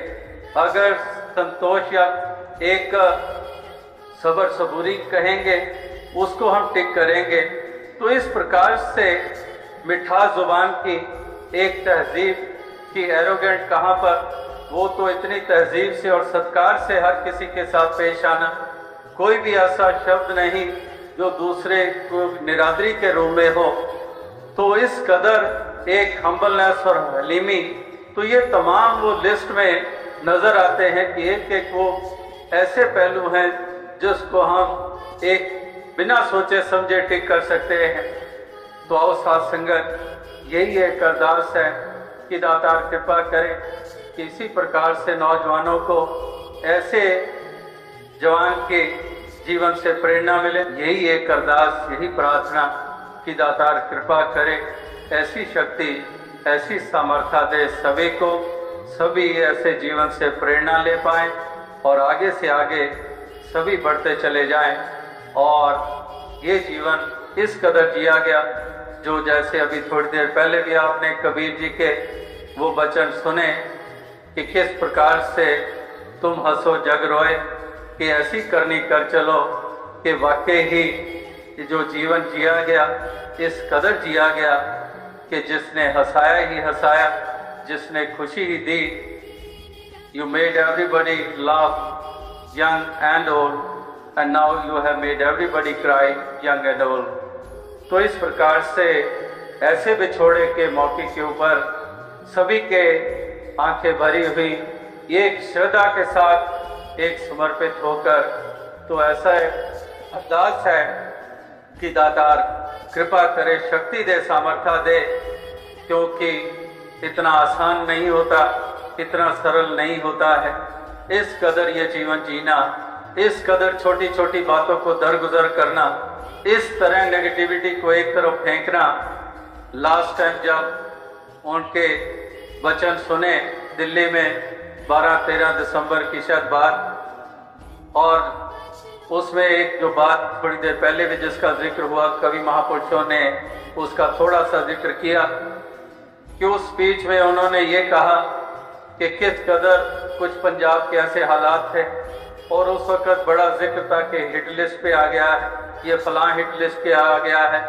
अगर संतोष या एक सबर सबूरी कहेंगे उसको हम टिक करेंगे। तो इस प्रकार से मिठास जुबान की एक तहजीब की एरोगेंट कहाँ पर, वो तो इतनी तहजीब से और सत्कार से हर किसी के साथ पेश आना, कोई भी ऐसा शब्द नहीं जो दूसरे को निरादरी के रूप में हो। तो इस कदर एक हम्बलनेस और हलीमी, तो ये तमाम वो लिस्ट में नजर आते हैं कि एक एक वो ऐसे पहलू हैं जिसको हम एक बिना सोचे समझे टिक कर सकते हैं। तो आओ साथ संगत, यही एक अरदास है कि दातार कृपा करे कि इसी प्रकार से नौजवानों को ऐसे जवान के जीवन से प्रेरणा मिले। यही एक अरदास, यही प्रार्थना कि दातार कृपा करे, ऐसी शक्ति, ऐसी सामर्थ्य दे सभी को, सभी ऐसे जीवन से प्रेरणा ले पाएं और आगे से आगे सभी बढ़ते चले जाएं। और ये जीवन इस कदर जिया गया जो, जैसे अभी थोड़ी देर पहले भी आपने कबीर जी के वो वचन सुने कि किस प्रकार से तुम हंसो जग रोए, कि ऐसी करनी कर चलो कि वाकई ही जो जीवन जिया गया इस कदर जिया गया कि जिसने हंसाया ही हंसाया, जिसने खुशी ही दी। You made everybody laugh, young and old, and now you have made everybody cry, young and old। तो इस प्रकार से ऐसे बिछोड़े के मौके के ऊपर सभी के आंखें भरी हुई एक श्रद्धा के साथ एक समर्पित होकर, तो ऐसा अरदास है कि दातार कृपा करे, शक्ति दे, सामर्थ्य दे, क्योंकि इतना आसान नहीं होता, इतना सरल नहीं होता है। इस कदर ये जीवन जीना, इस कदर छोटी छोटी बातों को दरगुजर करना, इस तरह नेगेटिविटी को एक तरफ फेंकना। लास्ट टाइम जब उनके वचन सुने दिल्ली में 12-13 दिसंबर की शायद बात, और उसमें एक जो बात थोड़ी देर पहले भी जिसका जिक्र हुआ, कवि महापुरुषों ने उसका थोड़ा सा जिक्र किया कि उस स्पीच में उन्होंने ये कहा कि किस कदर कुछ पंजाब के ऐसे हालात थे, और उस वक्त बड़ा जिक्र था कि हिट लिस्ट पे आ गया है, ये फलां हिट लिस्ट पे आ गया है,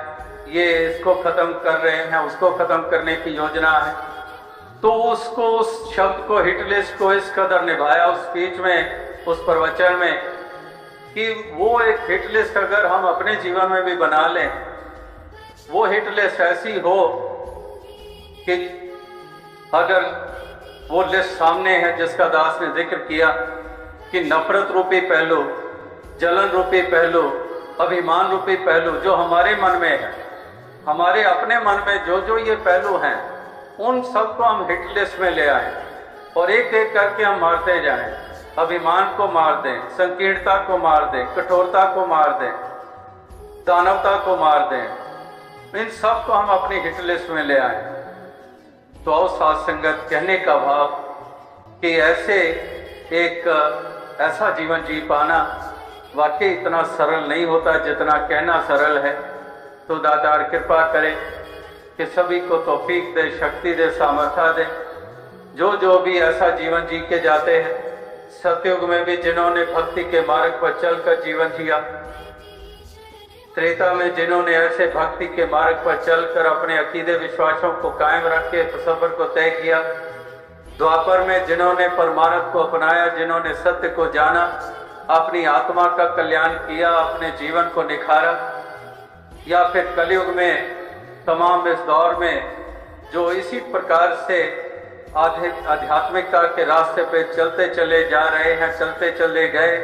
ये इसको ख़त्म कर रहे हैं, उसको ख़त्म करने की योजना है। तो उसको, उस शब्द को, हिट लिस्ट को इस कदर निभाया उस स्पीच में, उस प्रवचन में, कि वो एक हिट लिस्ट अगर हम अपने जीवन में भी बना लें, वो हिट लिस्ट ऐसी हो कि अगर वो लिस्ट सामने है जिसका दास ने जिक्र किया कि नफरत रूपी पहलू, जलन रूपी पहलू, अभिमान रूपी पहलू जो हमारे मन में है, हमारे अपने मन में जो जो ये पहलू हैं, उन सबको हम हिट लिस्ट में ले आए और एक एक करके हम मारते जाएं। अभिमान को मार दें, संकीर्णता को मार दें, कठोरता को मार दें, दानवता को मार दें, इन सब को हम अपनी हिट लिस्ट में ले आए। तो आओ साथ संगत, कहने का भाव कि ऐसे एक ऐसा जीवन जी पाना वाकई इतना सरल नहीं होता जितना कहना सरल है। तो दातार कृपा करे कि सभी को तौफीक दे, शक्ति दे, सामर्थ्य दे। जो जो भी ऐसा जीवन जी के जाते हैं, सतयुग में भी जिन्होंने भक्ति के मार्ग पर चलकर जीवन जिया, त्रेता में जिन्होंने ऐसे भक्ति के मार्ग पर चलकर अपने अकीदे विश्वासों को कायम रख के सफर को तय किया, द्वापर में जिन्होंने परमार्थ को अपनाया, जिन्होंने सत्य को जाना, अपनी आत्मा का कल्याण किया, अपने जीवन को निखारा, या फिर कलयुग में तमाम इस दौर में जो इसी प्रकार से आध्यात्मिकता के रास्ते पे चलते चले जा रहे हैं, चलते चले गए,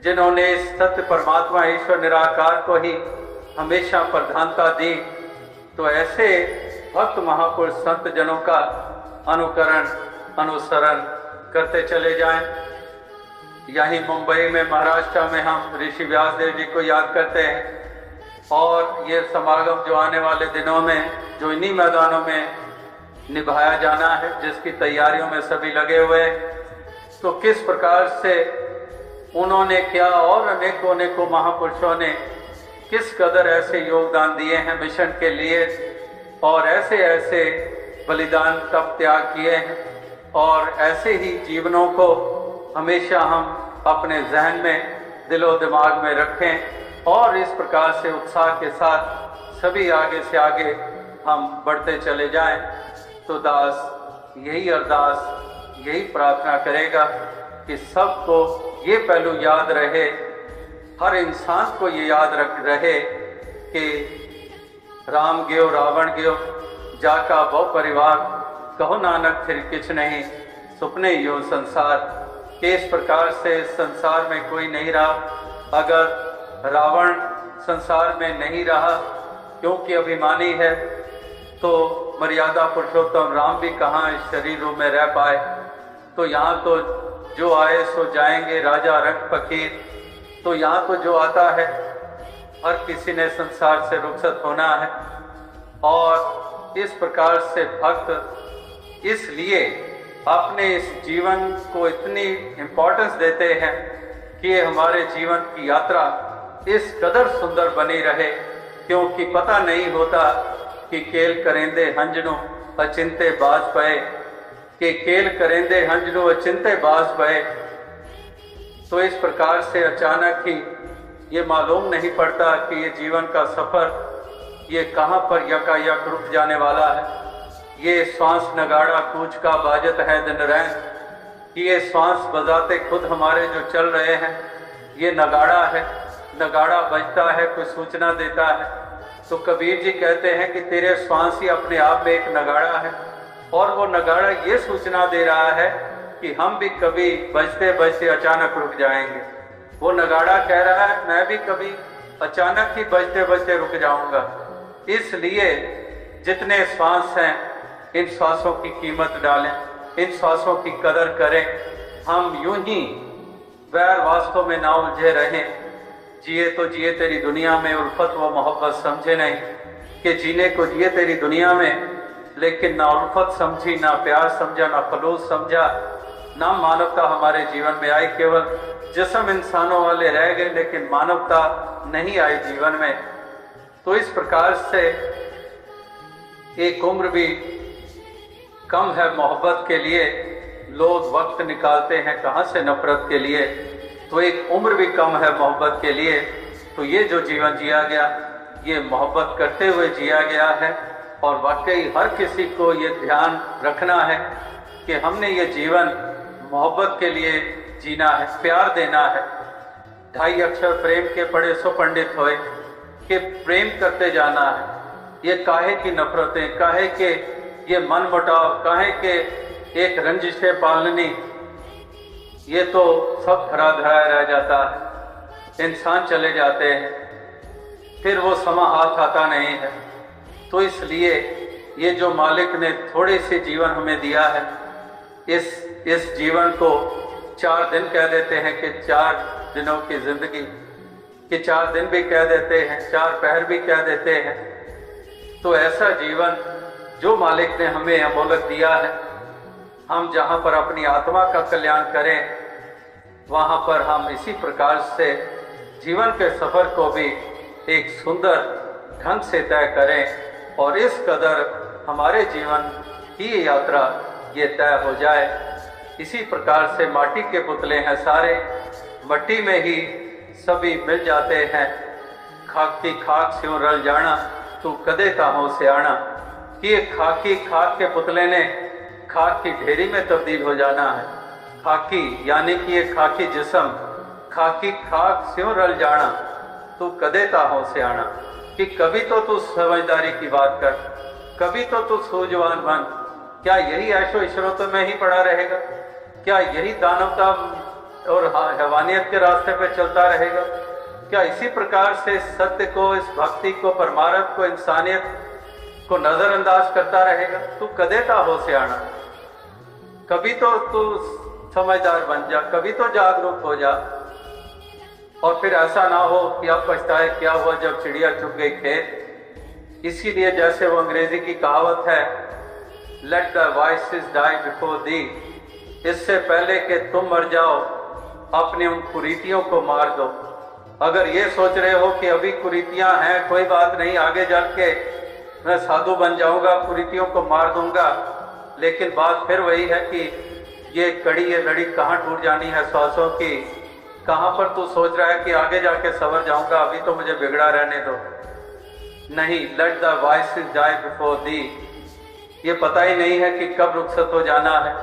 जिन्होंने इस सत्य परमात्मा ईश्वर निराकार को ही हमेशा प्रधानता दी। तो ऐसे भक्त महापुरुष संत जनों का अनुकरण, अनुसरण करते चले जाएं। यहीं मुंबई में, महाराष्ट्र में हम ऋषि व्यास देव जी को याद करते हैं, और ये समागम जो आने वाले दिनों में जो इन्हीं मैदानों में निभाया जाना है, जिसकी तैयारियों में सभी लगे हुए हैं, तो किस प्रकार से उन्होंने क्या, और अनेकों अनेकों महापुरुषों ने किस कदर ऐसे योगदान दिए हैं मिशन के लिए, और ऐसे ऐसे बलिदान तप त्याग किए हैं, और ऐसे ही जीवनों को हमेशा हम अपने जहन में, दिलो दिमाग में रखें, और इस प्रकार से उत्साह के साथ सभी आगे से आगे हम बढ़ते चले जाएं। तो दास यही अरदास, यही प्रार्थना करेगा कि सबको ये पहलू याद रहे, हर इंसान को ये याद रहे कि राम गयो रावण गयो, जाका बहु परिवार, कहो नानक फिर किछ नहीं, सुपने यो संसार। कि इस प्रकार से संसार में कोई नहीं रहा। अगर रावण संसार में नहीं रहा क्योंकि अभिमानी है, तो मर्यादा पुरुषोत्तम राम भी कहाँ इस शरीर रूप में रह पाए। तो यहाँ तो जो आए सो जाएंगे, राजा रंग फकीर। तो यहाँ तो जो आता है हर किसी ने संसार से रुखसत होना है। और इस प्रकार से भक्त इसलिए अपने इस जीवन को इतनी इम्पोर्टेंस देते हैं कि ये हमारे जीवन की यात्रा इस कदर सुंदर बनी रहे, क्योंकि पता नहीं होता कि केल करेंदे हंजनो अचिंते बाज पए, कि केल करेंदे हंजनो अचिंते बाज पए। तो इस प्रकार से अचानक ही ये मालूम नहीं पड़ता कि ये जीवन का सफर ये कहाँ पर यकायक रुक जाने वाला है। ये श्वास नगाड़ा कूच का बाजत है दिन रैन, कि ये श्वास बजाते खुद हमारे जो चल रहे हैं ये नगाड़ा है। नगाड़ा बजता है, कोई सूचना देता है। तो कबीर जी कहते हैं कि तेरे श्वास ही अपने आप में एक नगाड़ा है, और वो नगाड़ा ये सूचना दे रहा है कि हम भी कभी बजते बजते अचानक रुक जाएंगे। वो नगाड़ा कह रहा है मैं भी कभी अचानक ही बजते बजते रुक जाऊंगा। इसलिए जितने श्वास हैं इन श्वासों की कीमत डालें, इन श्वासों की कदर करें। हम यूं ही वैर वास्तव में ना उलझे रहें। जिए तो जिए तेरी दुनिया में, उल्फत व मोहब्बत समझे नहीं कि जीने को जिए तेरी दुनिया में, लेकिन ना उल्फत समझी, ना प्यार समझा, ना खलूस समझा, ना मानवता हमारे जीवन में आई। केवल जिस्म इंसानों वाले रह गए लेकिन मानवता नहीं आई जीवन में। तो इस प्रकार से एक उम्र भी कम है मोहब्बत के लिए। लोग वक्त निकालते हैं कहाँ से नफरत के लिए, तो एक उम्र भी कम है मोहब्बत के लिए। तो ये जो जीवन जिया गया ये मोहब्बत करते हुए जिया गया है। और वाकई हर किसी को ये ध्यान रखना है कि हमने ये जीवन मोहब्बत के लिए जीना है, प्यार देना है। 2.5 अक्षर प्रेम के पढ़े सो पंडित होए कि प्रेम करते जाना है। ये काहे की नफरतें, काहे के ये मन मुटाव, काहे के एक रंजिशें पालनी, ये तो सब धरा धराया रह जाता है। इंसान चले जाते हैं, फिर वो समा हाथ आता नहीं है। तो इसलिए ये जो मालिक ने थोड़े से जीवन हमें दिया है, इस जीवन को 4 दिन कह देते हैं कि 4 दिनों की जिंदगी, कि 4 दिन भी कह देते हैं, 4 पहर भी कह देते हैं। तो ऐसा जीवन जो मालिक ने हमें अमोलक दिया है, हम जहाँ पर अपनी आत्मा का कल्याण करें वहाँ पर हम इसी प्रकार से जीवन के सफर को भी एक सुंदर ढंग से तय करें और इस कदर हमारे जीवन की यात्रा ये तय हो जाए। इसी प्रकार से माटी के पुतले हैं सारे, मट्टी में ही सभी मिल जाते हैं। खाक की खाक से रल जाना, तू कदे काहों से आना। कि खाकी खाक के पुतले ने खाक की ढेरी में तब्दील हो जाना है। खाकी यानी कि ये खाकी जिस्म, खाकी खाक स्यों रल जाना, तू कदे काहों से आना। कि कभी तो तू समझदारी की बात कर, कभी तो तू सूझवान बन। क्या यही ऐशो इशरतों में ही पड़ा रहेगा? क्या यही दानवता और हैवानियत के रास्ते पे चलता रहेगा? क्या इसी प्रकार से सत्य को, इस भक्ति को, परमार्थ को, इंसानियत को नजरअंदाज करता रहेगा? तू कदे काहों से आना। कभी तो तू समझदार बन जा, कभी तो जागरूक हो जा। और फिर ऐसा ना हो कि अब पछताए क्या हुआ जब चिड़िया चुग गई खेत। इसीलिए जैसे वो अंग्रेजी की कहावत है, let the voices die before thee, इससे पहले कि तुम मर जाओ अपनी उन कुरीतियों को मार दो। अगर ये सोच रहे हो कि अभी कुरीतियां हैं, कोई बात नहीं, आगे चल के मैं साधु बन जाऊंगा, कुरीतियों को मार दूंगा, लेकिन बात फिर वही है कि ये कड़ी, ये लड़ी कहाँ टूट जानी है श्वासों की। कहाँ पर तू सोच रहा है कि आगे जाके सवर जाऊंगा, अभी तो मुझे बिगड़ा रहने दो। नहीं, let the voices die before thee. ये पता ही नहीं है कि कब रुखसत हो जाना है।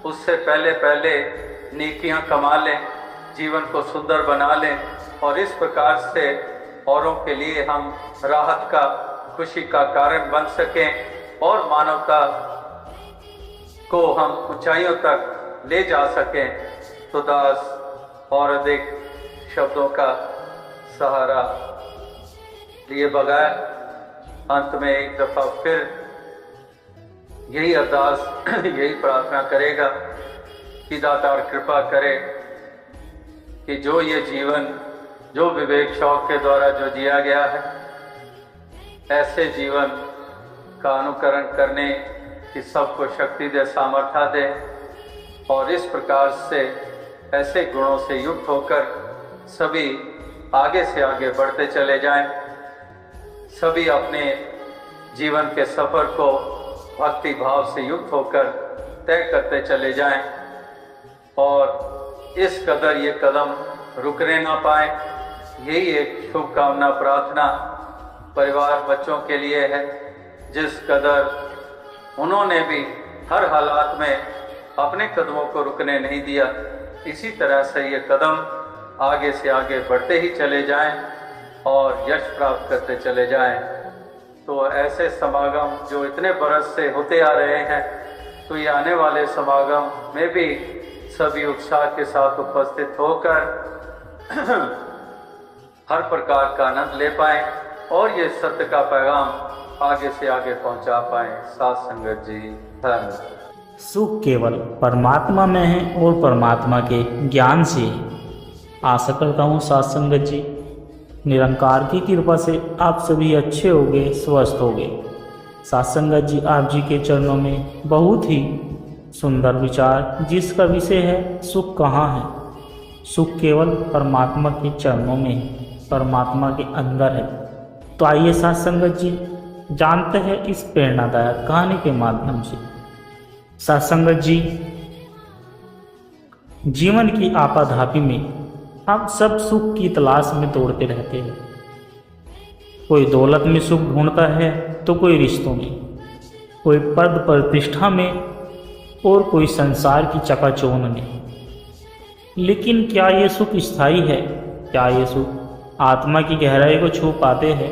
उससे पहले पहले नेकियां कमा लें, जीवन को सुंदर बना लें और इस प्रकार से औरों के लिए हम राहत का, खुशी का कारण बन सकें और मानवता को हम ऊंचाइयों तक ले जा सकें। तो दास और अधिक शब्दों का सहारा लिए बगैर अंत में एक दफा फिर यही अरदास यही प्रार्थना करेगा कि दातार कृपा करे कि जो ये जीवन, जो विवेक शौक के द्वारा जो जिया गया है, ऐसे जीवन का अनुकरण करने की सबको शक्ति दे, सामर्थ्य दे और इस प्रकार से ऐसे गुणों से युक्त होकर सभी आगे से आगे बढ़ते चले जाएं। सभी अपने जीवन के सफर को भक्ति भाव से युक्त होकर तय करते चले जाएं और इस कदर ये कदम रुकने ना पाए। यही एक शुभकामना प्रार्थना परिवार बच्चों के लिए है, जिस कदर उन्होंने भी हर हालात में अपने कदमों को रुकने नहीं दिया, इसी तरह से ये कदम आगे से आगे बढ़ते ही चले जाएं और यश प्राप्त करते चले जाएं। तो ऐसे समागम जो इतने बरस से होते आ रहे हैं, तो तो ये आने वाले समागम में भी सभी उत्साह के साथ उपस्थित होकर हर प्रकार का आनंद ले पाए और ये सत्य का पैगाम आगे से आगे पहुंचा पाए। साथ संगत जी धन्यवाद। सुख केवल परमात्मा में है और परमात्मा के ज्ञान से है। आशा करता हूँ साथ संगत जी निरंकार की कृपा से आप सभी अच्छे होंगे, स्वस्थ होंगे। साथ संगत जी आप जी के चरणों में बहुत ही सुंदर विचार, जिसका विषय है सुख कहाँ है। सुख केवल परमात्मा के चरणों में है, परमात्मा के अंदर है। तो आइए साथ संगत जी जानते हैं इस प्रेरणादायक कहानी के माध्यम से। साथ संगत जी जीवन की आपाधापी में हम सब सुख की तलाश में दौड़ते रहते हैं। कोई दौलत में सुख ढूंढता है तो कोई रिश्तों में, कोई पद प्रतिष्ठा में और कोई संसार की चकाचौंध में। लेकिन क्या ये सुख स्थायी है? क्या ये सुख आत्मा की गहराई को छू पाते हैं?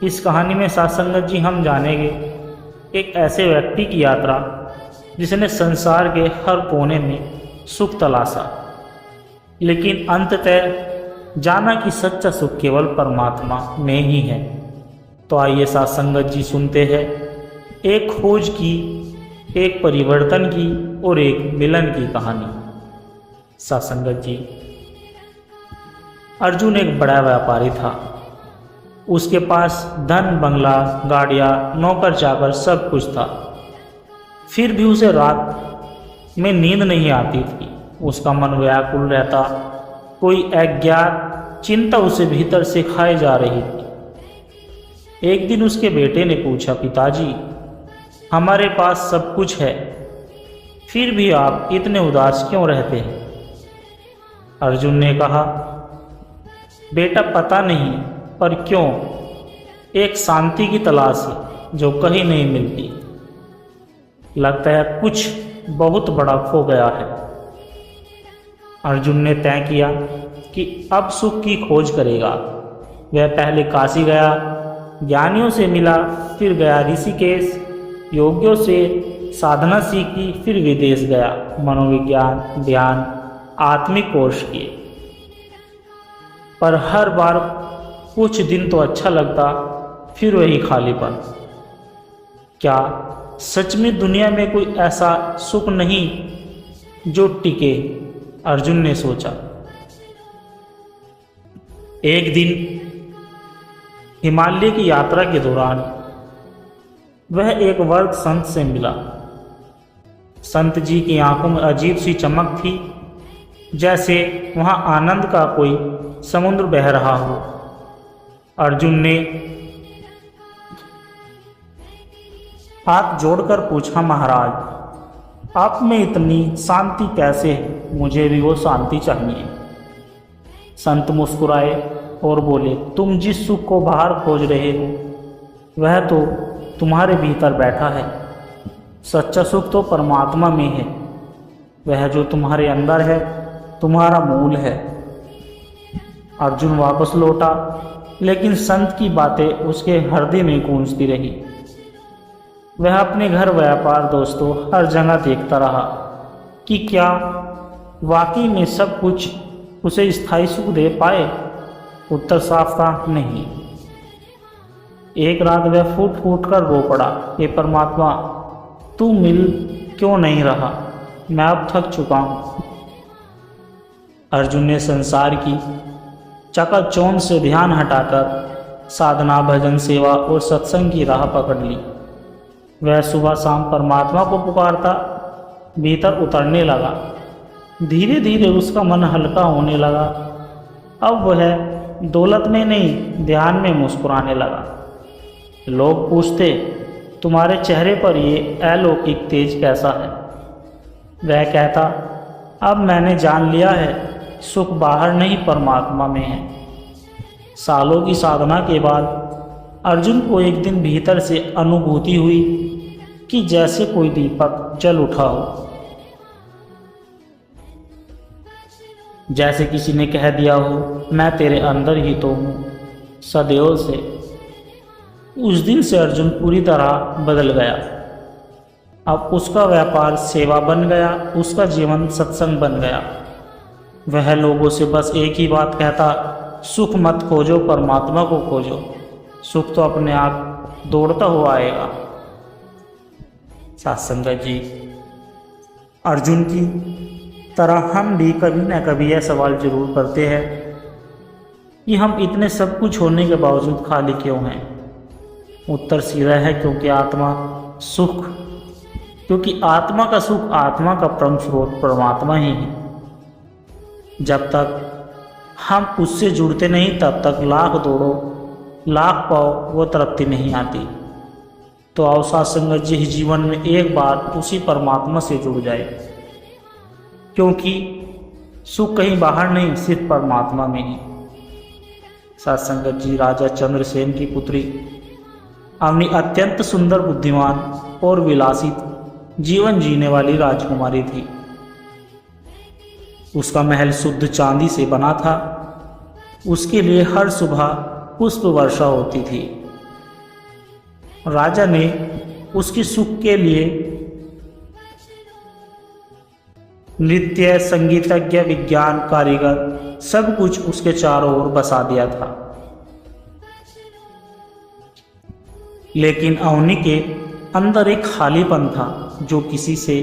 इस कहानी में साथ संगत जी हम जानेंगे एक ऐसे व्यक्ति की यात्रा जिसने संसार के हर कोने में सुख तलाशा, लेकिन अंततः जाना कि सच्चा सुख केवल परमात्मा में ही है। तो आइए साथ संगत जी सुनते हैं एक खोज की, एक परिवर्तन की और एक मिलन की कहानी। साथ संगत जी अर्जुन एक बड़ा व्यापारी था। उसके पास धन, बंगला, गाड़ियाँ, नौकर चाकर सब कुछ था। फिर भी उसे रात में नींद नहीं आती थी। उसका मन व्याकुल रहता। कोई अज्ञात चिंता उसे भीतर से खाए जा रही थी। एक दिन उसके बेटे ने पूछा, पिताजी हमारे पास सब कुछ है, फिर भी आप इतने उदास क्यों रहते हैं? अर्जुन ने कहा, बेटा पता नहीं, पर क्यों, एक शांति की तलाश है जो कहीं नहीं मिलती। लगता है कुछ बहुत बड़ा खो गया है। अर्जुन ने तय किया कि अब सुख की खोज करेगा। वह पहले काशी गया, ज्ञानियों से मिला, फिर गया ऋषिकेश, योगियों से साधना सीखी, फिर विदेश गया, मनोविज्ञान, ध्यान, आत्मिक कोर्स किए। पर हर बार कुछ दिन तो अच्छा लगता, फिर वही खालीपन। क्या सच में दुनिया में कोई ऐसा सुख नहीं जो टिके? अर्जुन ने सोचा। एक दिन हिमालय की यात्रा के दौरान वह एक वृद्ध संत से मिला। संत जी की आंखों में अजीब सी चमक थी, जैसे वहां आनंद का कोई समुद्र बह रहा हो। अर्जुन ने हाथ जोड़कर पूछा, महाराज आप में इतनी शांति कैसे है? मुझे भी वो शांति चाहिए। संत मुस्कुराए और बोले, तुम जिस सुख को बाहर खोज रहे हो वह तो तुम्हारे भीतर बैठा है। सच्चा सुख तो परमात्मा में है। वह जो तुम्हारे अंदर है तुम्हारा मूल है। अर्जुन वापस लौटा, लेकिन संत की बातें उसके हृदय में गूंजती रही। वह अपने घर, व्यापार, दोस्तों हर जगह देखता रहा कि क्या वाकई में सब कुछ उसे स्थायी सुख दे पाए। उत्तर साफ था, नहीं। एक रात वह फूट फूट कर रो पड़ा, हे परमात्मा तू मिल क्यों नहीं रहा? मैं अब थक चुका हूँ। अर्जुन ने संसार की चकाचौंध से ध्यान हटाकर साधना, भजन, सेवा और सत्संग की राह पकड़ ली। वह सुबह शाम परमात्मा को पुकारता, भीतर उतरने लगा। धीरे धीरे उसका मन हल्का होने लगा। अब वह दौलत में नहीं, ध्यान में मुस्कुराने लगा। लोग पूछते, तुम्हारे चेहरे पर ये अलौकिक तेज कैसा है? वह कहता, अब मैंने जान लिया है, सुख बाहर नहीं परमात्मा में है। सालों की साधना के बाद अर्जुन को एक दिन भीतर से अनुभूति हुई कि जैसे कोई दीपक जल उठा हो, जैसे किसी ने कह दिया हो, मैं तेरे अंदर ही तो हूँ सदैव से। उस दिन से अर्जुन पूरी तरह बदल गया। अब उसका व्यापार सेवा बन गया, उसका जीवन सत्संग बन गया। वह लोगों से बस एक ही बात कहता, सुख मत खोजो, परमात्मा को खोजो, सुख तो अपने आप दौड़ता हुआ आएगा। सत्संगत जी, अर्जुन की तरह हम भी कभी न कभी यह सवाल जरूर करते हैं कि हम इतने सब कुछ होने के बावजूद खाली क्यों हैं। उत्तर सीधा है, क्योंकि आत्मा का सुख, आत्मा का परम स्रोत परमात्मा ही है। जब तक हम उससे जुड़ते नहीं, तब तक लाख दौड़ो, लाख पाओ, वो तृप्ति नहीं आती। तो आओ सत्संगत जी, जीवन में एक बार उसी परमात्मा से जुड़ जाए, क्योंकि सुख कहीं बाहर नहीं, सिर्फ परमात्मा में ही। सत्संगत जी, राजा चंद्रसेन की पुत्री अवनी अत्यंत सुंदर, बुद्धिमान और विलासित जीवन जीने वाली राजकुमारी थी। उसका महल शुद्ध चांदी से बना था। उसके लिए हर सुबह पुष्प वर्षा होती थी। राजा ने उसके सुख के लिए नृत्य, संगीतज्ञ, विज्ञान कारीगर सब कुछ उसके चारों ओर बसा दिया था। लेकिन अवनी के अंदर एक खालीपन था जो किसी से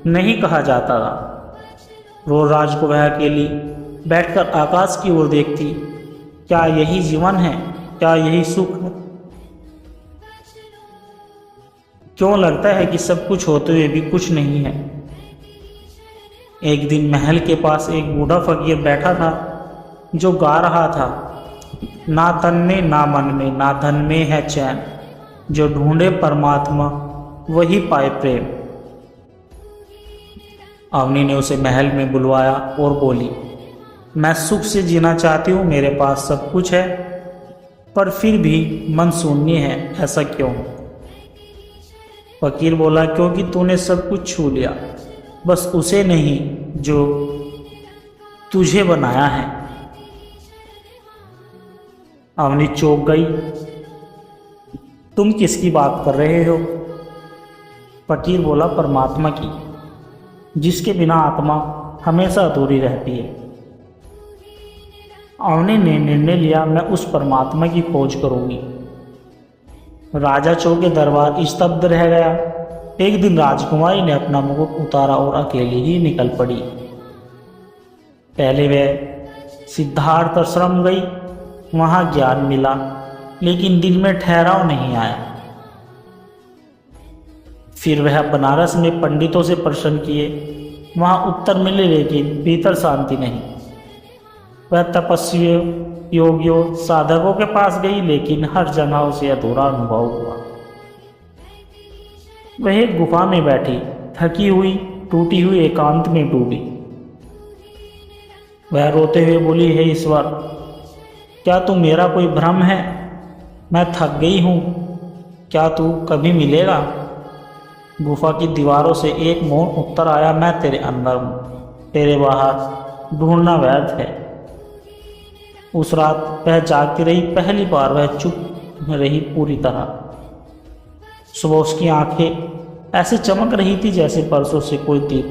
नहीं कहा जाता था। रोज राज को वह अकेली बैठकर आकाश की ओर देखती। क्या यही जीवन है? क्या यही सुख है? क्यों लगता है कि सब कुछ होते हुए भी कुछ नहीं है? एक दिन महल के पास एक बूढ़ा फकीर बैठा था जो गा रहा था, ना तन में ना मन में ना धन में है चैन, जो ढूंढे परमात्मा वही पाए प्रेम। अवनी ने उसे महल में बुलवाया और बोली, मैं सुख से जीना चाहती हूँ, मेरे पास सब कुछ है, पर फिर भी मन शून्य है, ऐसा क्यों? फकीर बोला, क्योंकि तूने सब कुछ छू लिया, बस उसे नहीं जो तुझे बनाया है। अवनी चौंक गई, तुम किसकी बात कर रहे हो? फकीर बोला, परमात्मा की, जिसके बिना आत्मा हमेशा अधूरी रहती है। अवनी ने निर्णय लिया, मैं उस परमात्मा की खोज करूंगी। राजा चौके दरबार स्तब्ध रह गया। एक दिन राजकुमारी ने अपना मुकुट उतारा और अकेली ही निकल पड़ी। पहले वह सिद्धार्थ आश्रम गई, वहां ज्ञान मिला, लेकिन दिल में ठहराव नहीं आया। फिर वह बनारस में पंडितों से प्रश्न किए, वहां उत्तर मिले, लेकिन भीतर शांति नहीं। वह तपस्वियों, योगियों, साधकों के पास गई, लेकिन हर जगह उसे अधूरा अनुभव हुआ। वह एक गुफा में बैठी, थकी हुई, टूटी हुई एकांत में डूबी। वह रोते हुए बोली, हे ईश्वर, क्या तू मेरा कोई भ्रम है? मैं थक गई हूँ, क्या तू कभी मिलेगा? गुफा की दीवारों से एक मौन उत्तर आया, मैं तेरे अंदर हूँ, तेरे बाहर ढूंढना व्यर्थ है। उस रात वह जागती रही। पहली बार वह चुप रही पूरी तरह। सुबह उसकी आंखें ऐसे चमक रही थी जैसे परसों से कोई दीप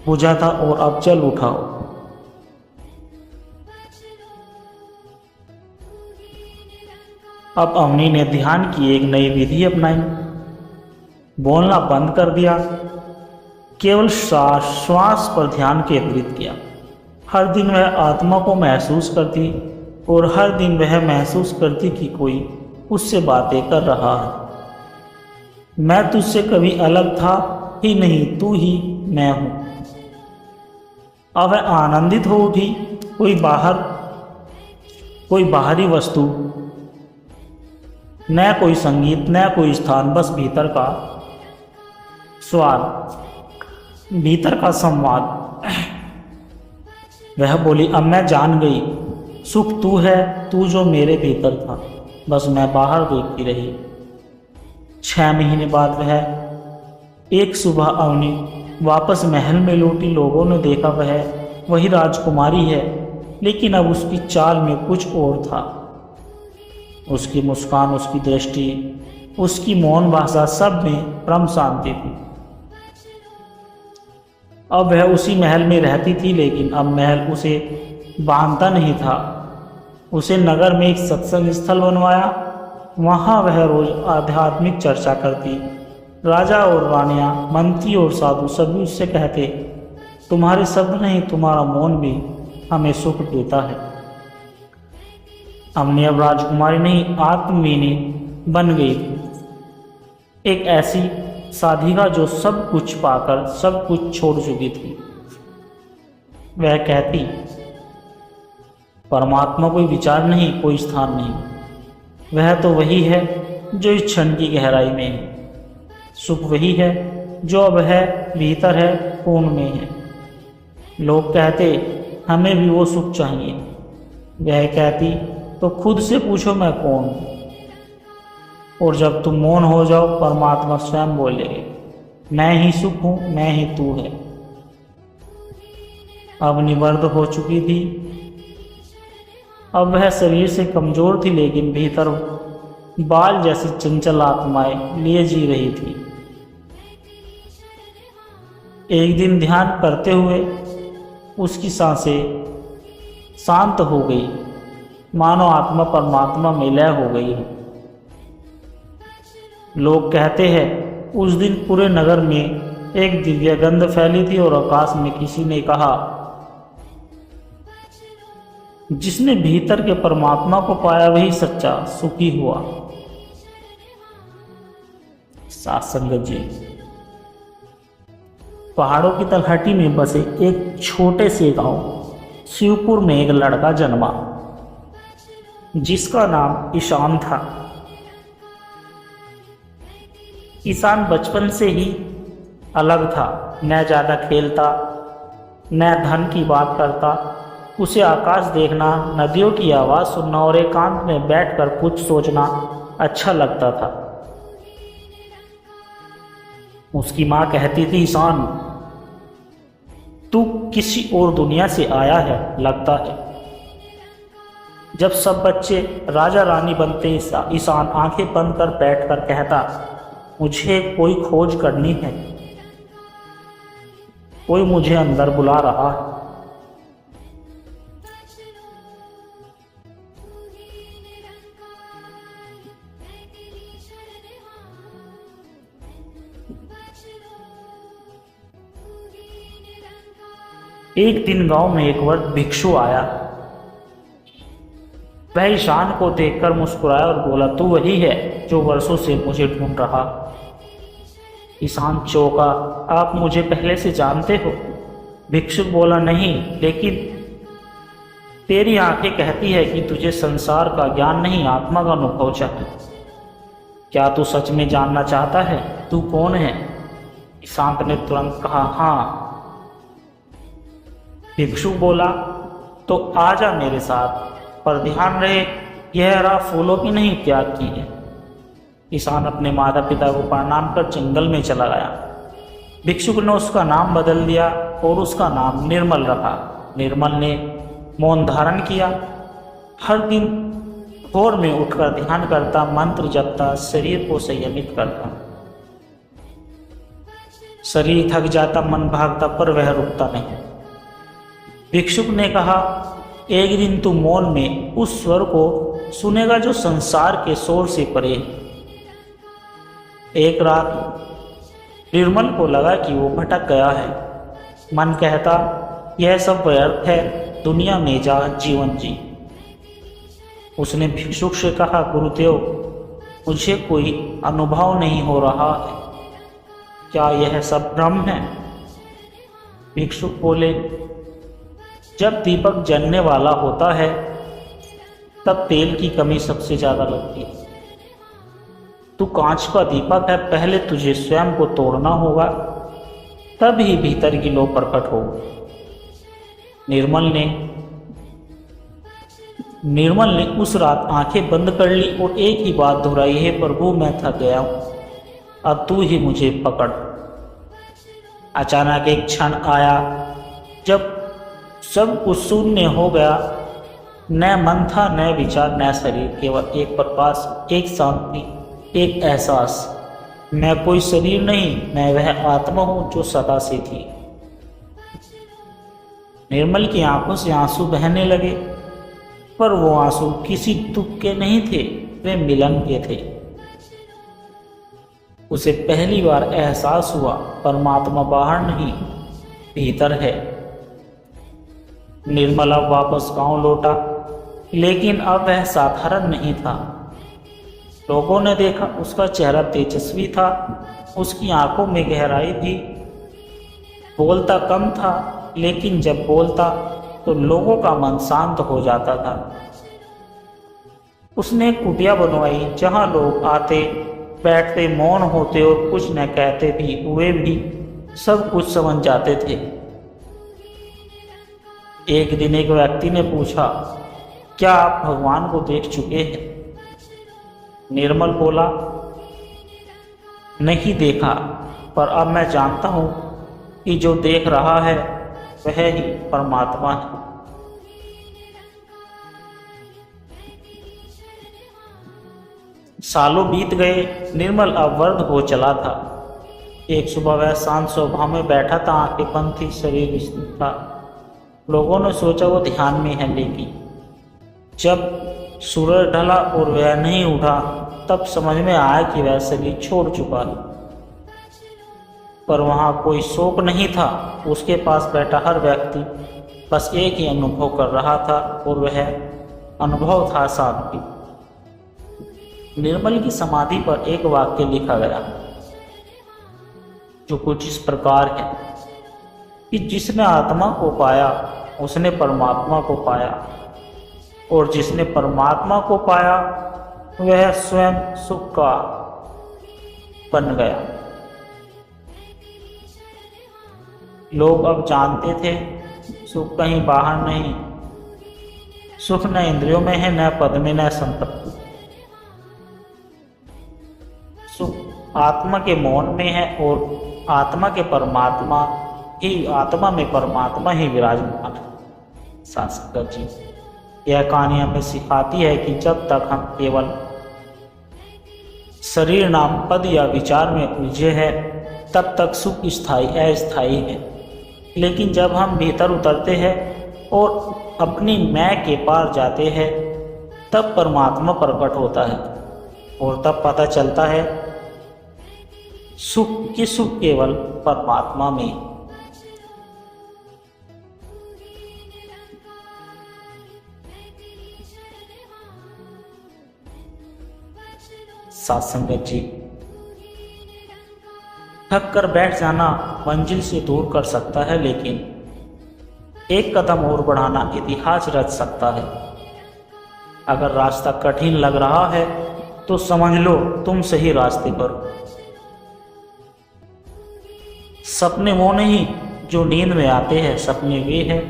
बुझा था और अब जल उठा हो। अब अवनी ने ध्यान की एक नई विधि अपनाई। बोलना बंद कर दिया, केवल श्वास पर ध्यान केंद्रित किया। हर दिन वह आत्मा को महसूस करती और हर दिन वह महसूस करती कि कोई उससे बातें कर रहा है। मैं तुझसे कभी अलग था ही नहीं, तू ही मैं हूं। अब वह आनंदित हो उठी। कोई बाहरी वस्तु, न कोई संगीत, न कोई स्थान, बस भीतर का स्वाद, भीतर का संवाद। वह बोली, अब मैं जान गई, सुख तू है, तू जो मेरे भीतर था, बस मैं बाहर देखती रही। 6 महीने बाद वह एक सुबह अवनी वापस महल में लौटी। लोगों ने देखा वह वही राजकुमारी है, लेकिन अब उसकी चाल में कुछ और था। उसकी मुस्कान, उसकी दृष्टि, उसकी मौन भाषा, सब में परम शांति थी। अब वह उसी महल में रहती थी, लेकिन अब महल उसे बांधता नहीं था। उसे नगर में एक सत्संग स्थल बनवाया। वहाँ वह रोज आध्यात्मिक चर्चा करती। राजा और रानियाँ, मंत्री और साधु सभी उससे कहते, तुम्हारे शब्द नहीं, तुम्हारा मौन भी हमें सुख देता है। हमने अब राजकुमारी नहीं, आत्मवीनी बन गई थी, एक ऐसी साधिका जो सब कुछ पाकर सब कुछ छोड़ चुकी थी। वह कहती, परमात्मा कोई विचार नहीं, कोई स्थान नहीं। वह तो वही है जो इस क्षण की गहराई में है। सुख वही है जो अब है, भीतर है, पूर्ण में है। लोग कहते, हमें भी वो सुख चाहिए। वह कहती, तो खुद से पूछो मैं कौन हूँ। और जब तुम मौन हो जाओ, परमात्मा स्वयं बोलेगे, मैं ही सुख हूँ, मैं ही तू है। अब निवर्द हो चुकी थी। अब वह शरीर से कमजोर थी, लेकिन भीतर बाल जैसी चंचल आत्माएं लिए जी रही थी। एक दिन ध्यान करते हुए उसकी सांसें शांत हो गई, मानो आत्मा परमात्मा में लय हो गई है। लोग कहते हैं, उस दिन पूरे नगर में एक दिव्य गंध फैली थी और आकाश में किसी ने कहा, जिसने भीतर के परमात्मा को पाया वही सच्चा सुखी हुआ। साथ संगत जी, पहाड़ों की तलहटी में बसे एक छोटे से गांव शिवपुर में एक लड़का जन्मा, जिसका नाम ईशान था। ईशान बचपन से ही अलग था, न ज़्यादा खेलता, न धन की बात करता। उसे आकाश देखना, नदियों की आवाज़ सुनना और एकांत में बैठकर कुछ सोचना अच्छा लगता था। उसकी माँ कहती थी, ईशान, तू किसी और दुनिया से आया है लगता है। जब सब बच्चे राजा रानी बनते, ईशान आंखें बंद कर बैठकर कहता, मुझे कोई खोज करनी है, कोई मुझे अंदर बुला रहा है। एक दिन गांव में एक वृद्ध भिक्षु आया। वह ईशान को देखकर मुस्कुराया और बोला, तू वही है जो वर्षों से मुझे ढूंढ रहा। ईशान चौंका, आप मुझे पहले से जानते हो? भिक्षुक बोला, नहीं, लेकिन तेरी आंखें कहती है कि तुझे संसार का ज्ञान नहीं, आत्मा का अनुभव चाहिए। क्या तू सच में जानना चाहता है तू कौन है? ईशान ने तुरंत कहा, हाँ। भिक्षुक बोला, तो आजा मेरे साथ, पर ध्यान रहे यह राह फूलों की नहीं त्याग की है। ईशान अपने माता पिता को प्रणाम कर जंगल में चला गया। भिक्षुक ने उसका नाम बदल दिया और उसका नाम निर्मल रखा। निर्मल ने मौन धारण किया। हर दिन भोर में उठकर ध्यान करता, मंत्र जपता, शरीर को संयमित करता। शरीर थक जाता, मन भागता, पर वह रुकता नहीं। भिक्षुक ने कहा, एक दिन तू मौन में उस स्वर को सुनेगा जो संसार के शोर से परे। एक रात निर्मल को लगा कि वो भटक गया है। मन कहता, यह सब व्यर्थ है, दुनिया में जा, जीवन जी। उसने भिक्षुक से कहा, गुरुदेव, मुझे कोई अनुभव नहीं हो रहा है, क्या यह सब भ्रम है? भिक्षुक बोले, जब दीपक जलने वाला होता है तब तेल की कमी सबसे ज्यादा लगती है। तू कांच का दीपक है, पहले तुझे स्वयं को तोड़ना होगा, तब ही भीतर की लौ प्रकट होगी। निर्मल ने उस रात आंखें बंद कर ली और एक ही बात दोहराई, हे प्रभु, मैं थक गया हूं, अब तू ही मुझे पकड़। अचानक एक क्षण आया जब सब कुछ शून्य हो गया। न मन था, न विचार, न शरीर, केवल एक प्रकाश, एक शांति, एक एहसास। मैं कोई शरीर नहीं, मैं वह आत्मा हूँ जो सदा से थी। निर्मल की आंखों से आंसू बहने लगे, पर वो आंसू किसी दुख के नहीं थे, वे मिलन के थे। उसे पहली बार एहसास हुआ परमात्मा बाहर नहीं भीतर है। निर्मल अब वापस गांव लौटा, लेकिन अब वह साधारण नहीं था। लोगों ने देखा उसका चेहरा तेजस्वी था, उसकी आंखों में गहराई थी। बोलता कम था, लेकिन जब बोलता तो लोगों का मन शांत हो जाता था। उसने एक कुटिया बनवाई जहां लोग आते बैठते मौन होते और कुछ न कहते भी हुए भी सब कुछ समझ जाते थे। एक दिन एक व्यक्ति ने पूछा, क्या आप भगवान को देख चुके हैं? निर्मल बोला, नहीं देखा, पर अब मैं जानता हूं कि जो देख रहा है वह ही परमात्मा है। सालों बीत गए, निर्मल अब वृद्ध हो चला था। एक सुबह वह शांत स्वभाव में बैठा था, आंखें बंद थी, शरीर स्थिर था। लोगों ने सोचा वो ध्यान में है, लेकिन जब सूरज ढला और वह नहीं उठा, तब समझ में आया कि वह शरीर छोड़ चुका है। पर वहां कोई शोक नहीं था। उसके पास बैठा हर व्यक्ति बस एक ही अनुभव कर रहा था, और वह अनुभव था शांति। निर्मल की समाधि पर एक वाक्य लिखा गया जो कुछ इस प्रकार है कि जिसने आत्मा को पाया उसने परमात्मा को पाया, और जिसने परमात्मा को पाया वह स्वयं सुख का बन गया। लोग अब जानते थे सुख कहीं बाहर नहीं, सुख न इंद्रियों में है, न पद में, न संपत्ति। सुख आत्मा के मौन में है, और आत्मा में परमात्मा ही विराजमान है। सांस्कृत जी यह कहानी हमें सिखाती है कि जब तक हम केवल शरीर नाम पद या विचार में उलझे हैं, तब तक सुख स्थायी अस्थायी है। लेकिन जब हम भीतर उतरते हैं और अपनी मैं के पार जाते हैं, तब परमात्मा प्रकट होता है, और तब पता चलता है सुख केवल परमात्मा में। सत्संगत जी, थक कर बैठ जाना मंजिल से दूर कर सकता है, लेकिन एक कदम और बढ़ाना इतिहास रच सकता है। अगर रास्ता कठिन लग रहा है तो समझ लो तुम सही रास्ते पर हो। सपने वो नहीं जो नींद में आते हैं, सपने वे हैं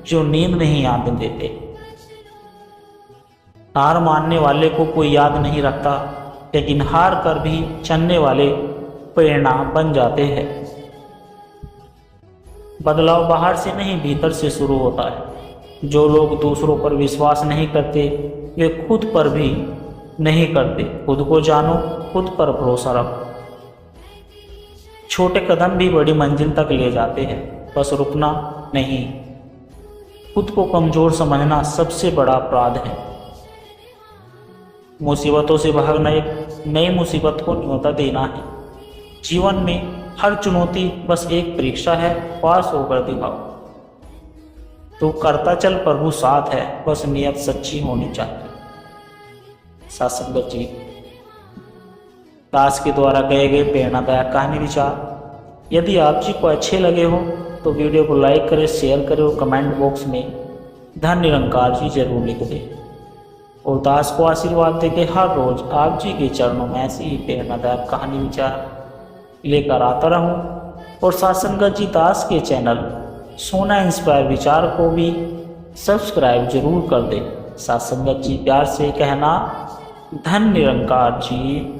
जो नींद नहीं आने देते। हार मानने वाले को कोई याद नहीं रखता, लेकिन हार कर भी चलने वाले प्रेरणा बन जाते हैं। बदलाव बाहर से नहीं भीतर से शुरू होता है। जो लोग दूसरों पर विश्वास नहीं करते वे खुद पर भी नहीं करते। खुद को जानो, खुद पर भरोसा रखो। छोटे कदम भी बड़ी मंजिल तक ले जाते हैं, बस रुकना नहीं। खुद को कमजोर समझना सबसे बड़ा अपराध है। मुसीबतों से भागना एक नई मुसीबत को न्योता देना है। जीवन में हर चुनौती बस एक परीक्षा है, पास होकर दिखाओ। तो करता चल, प्रभु साथ है, बस नियत सच्ची होनी चाहिए। सत्संगत जी, दास के द्वारा कहे गए प्रेरणादायक कहानी विचार यदि आप जी को अच्छे लगे हो तो वीडियो को लाइक करें, शेयर करें और कमेंट बॉक्स में धन निरंकार जी जरूर लिख दें। और दास को आशीर्वाद दे के हर रोज आप जी के चरणों में ऐसी ही प्रेरणादायक कहानी विचार लेकर आता रहूं। और सत्संगत जी दास के चैनल सोना इंस्पायर विचार को भी सब्सक्राइब जरूर कर दें। सत्संगत जी प्यार से कहना, धन निरंकार जी।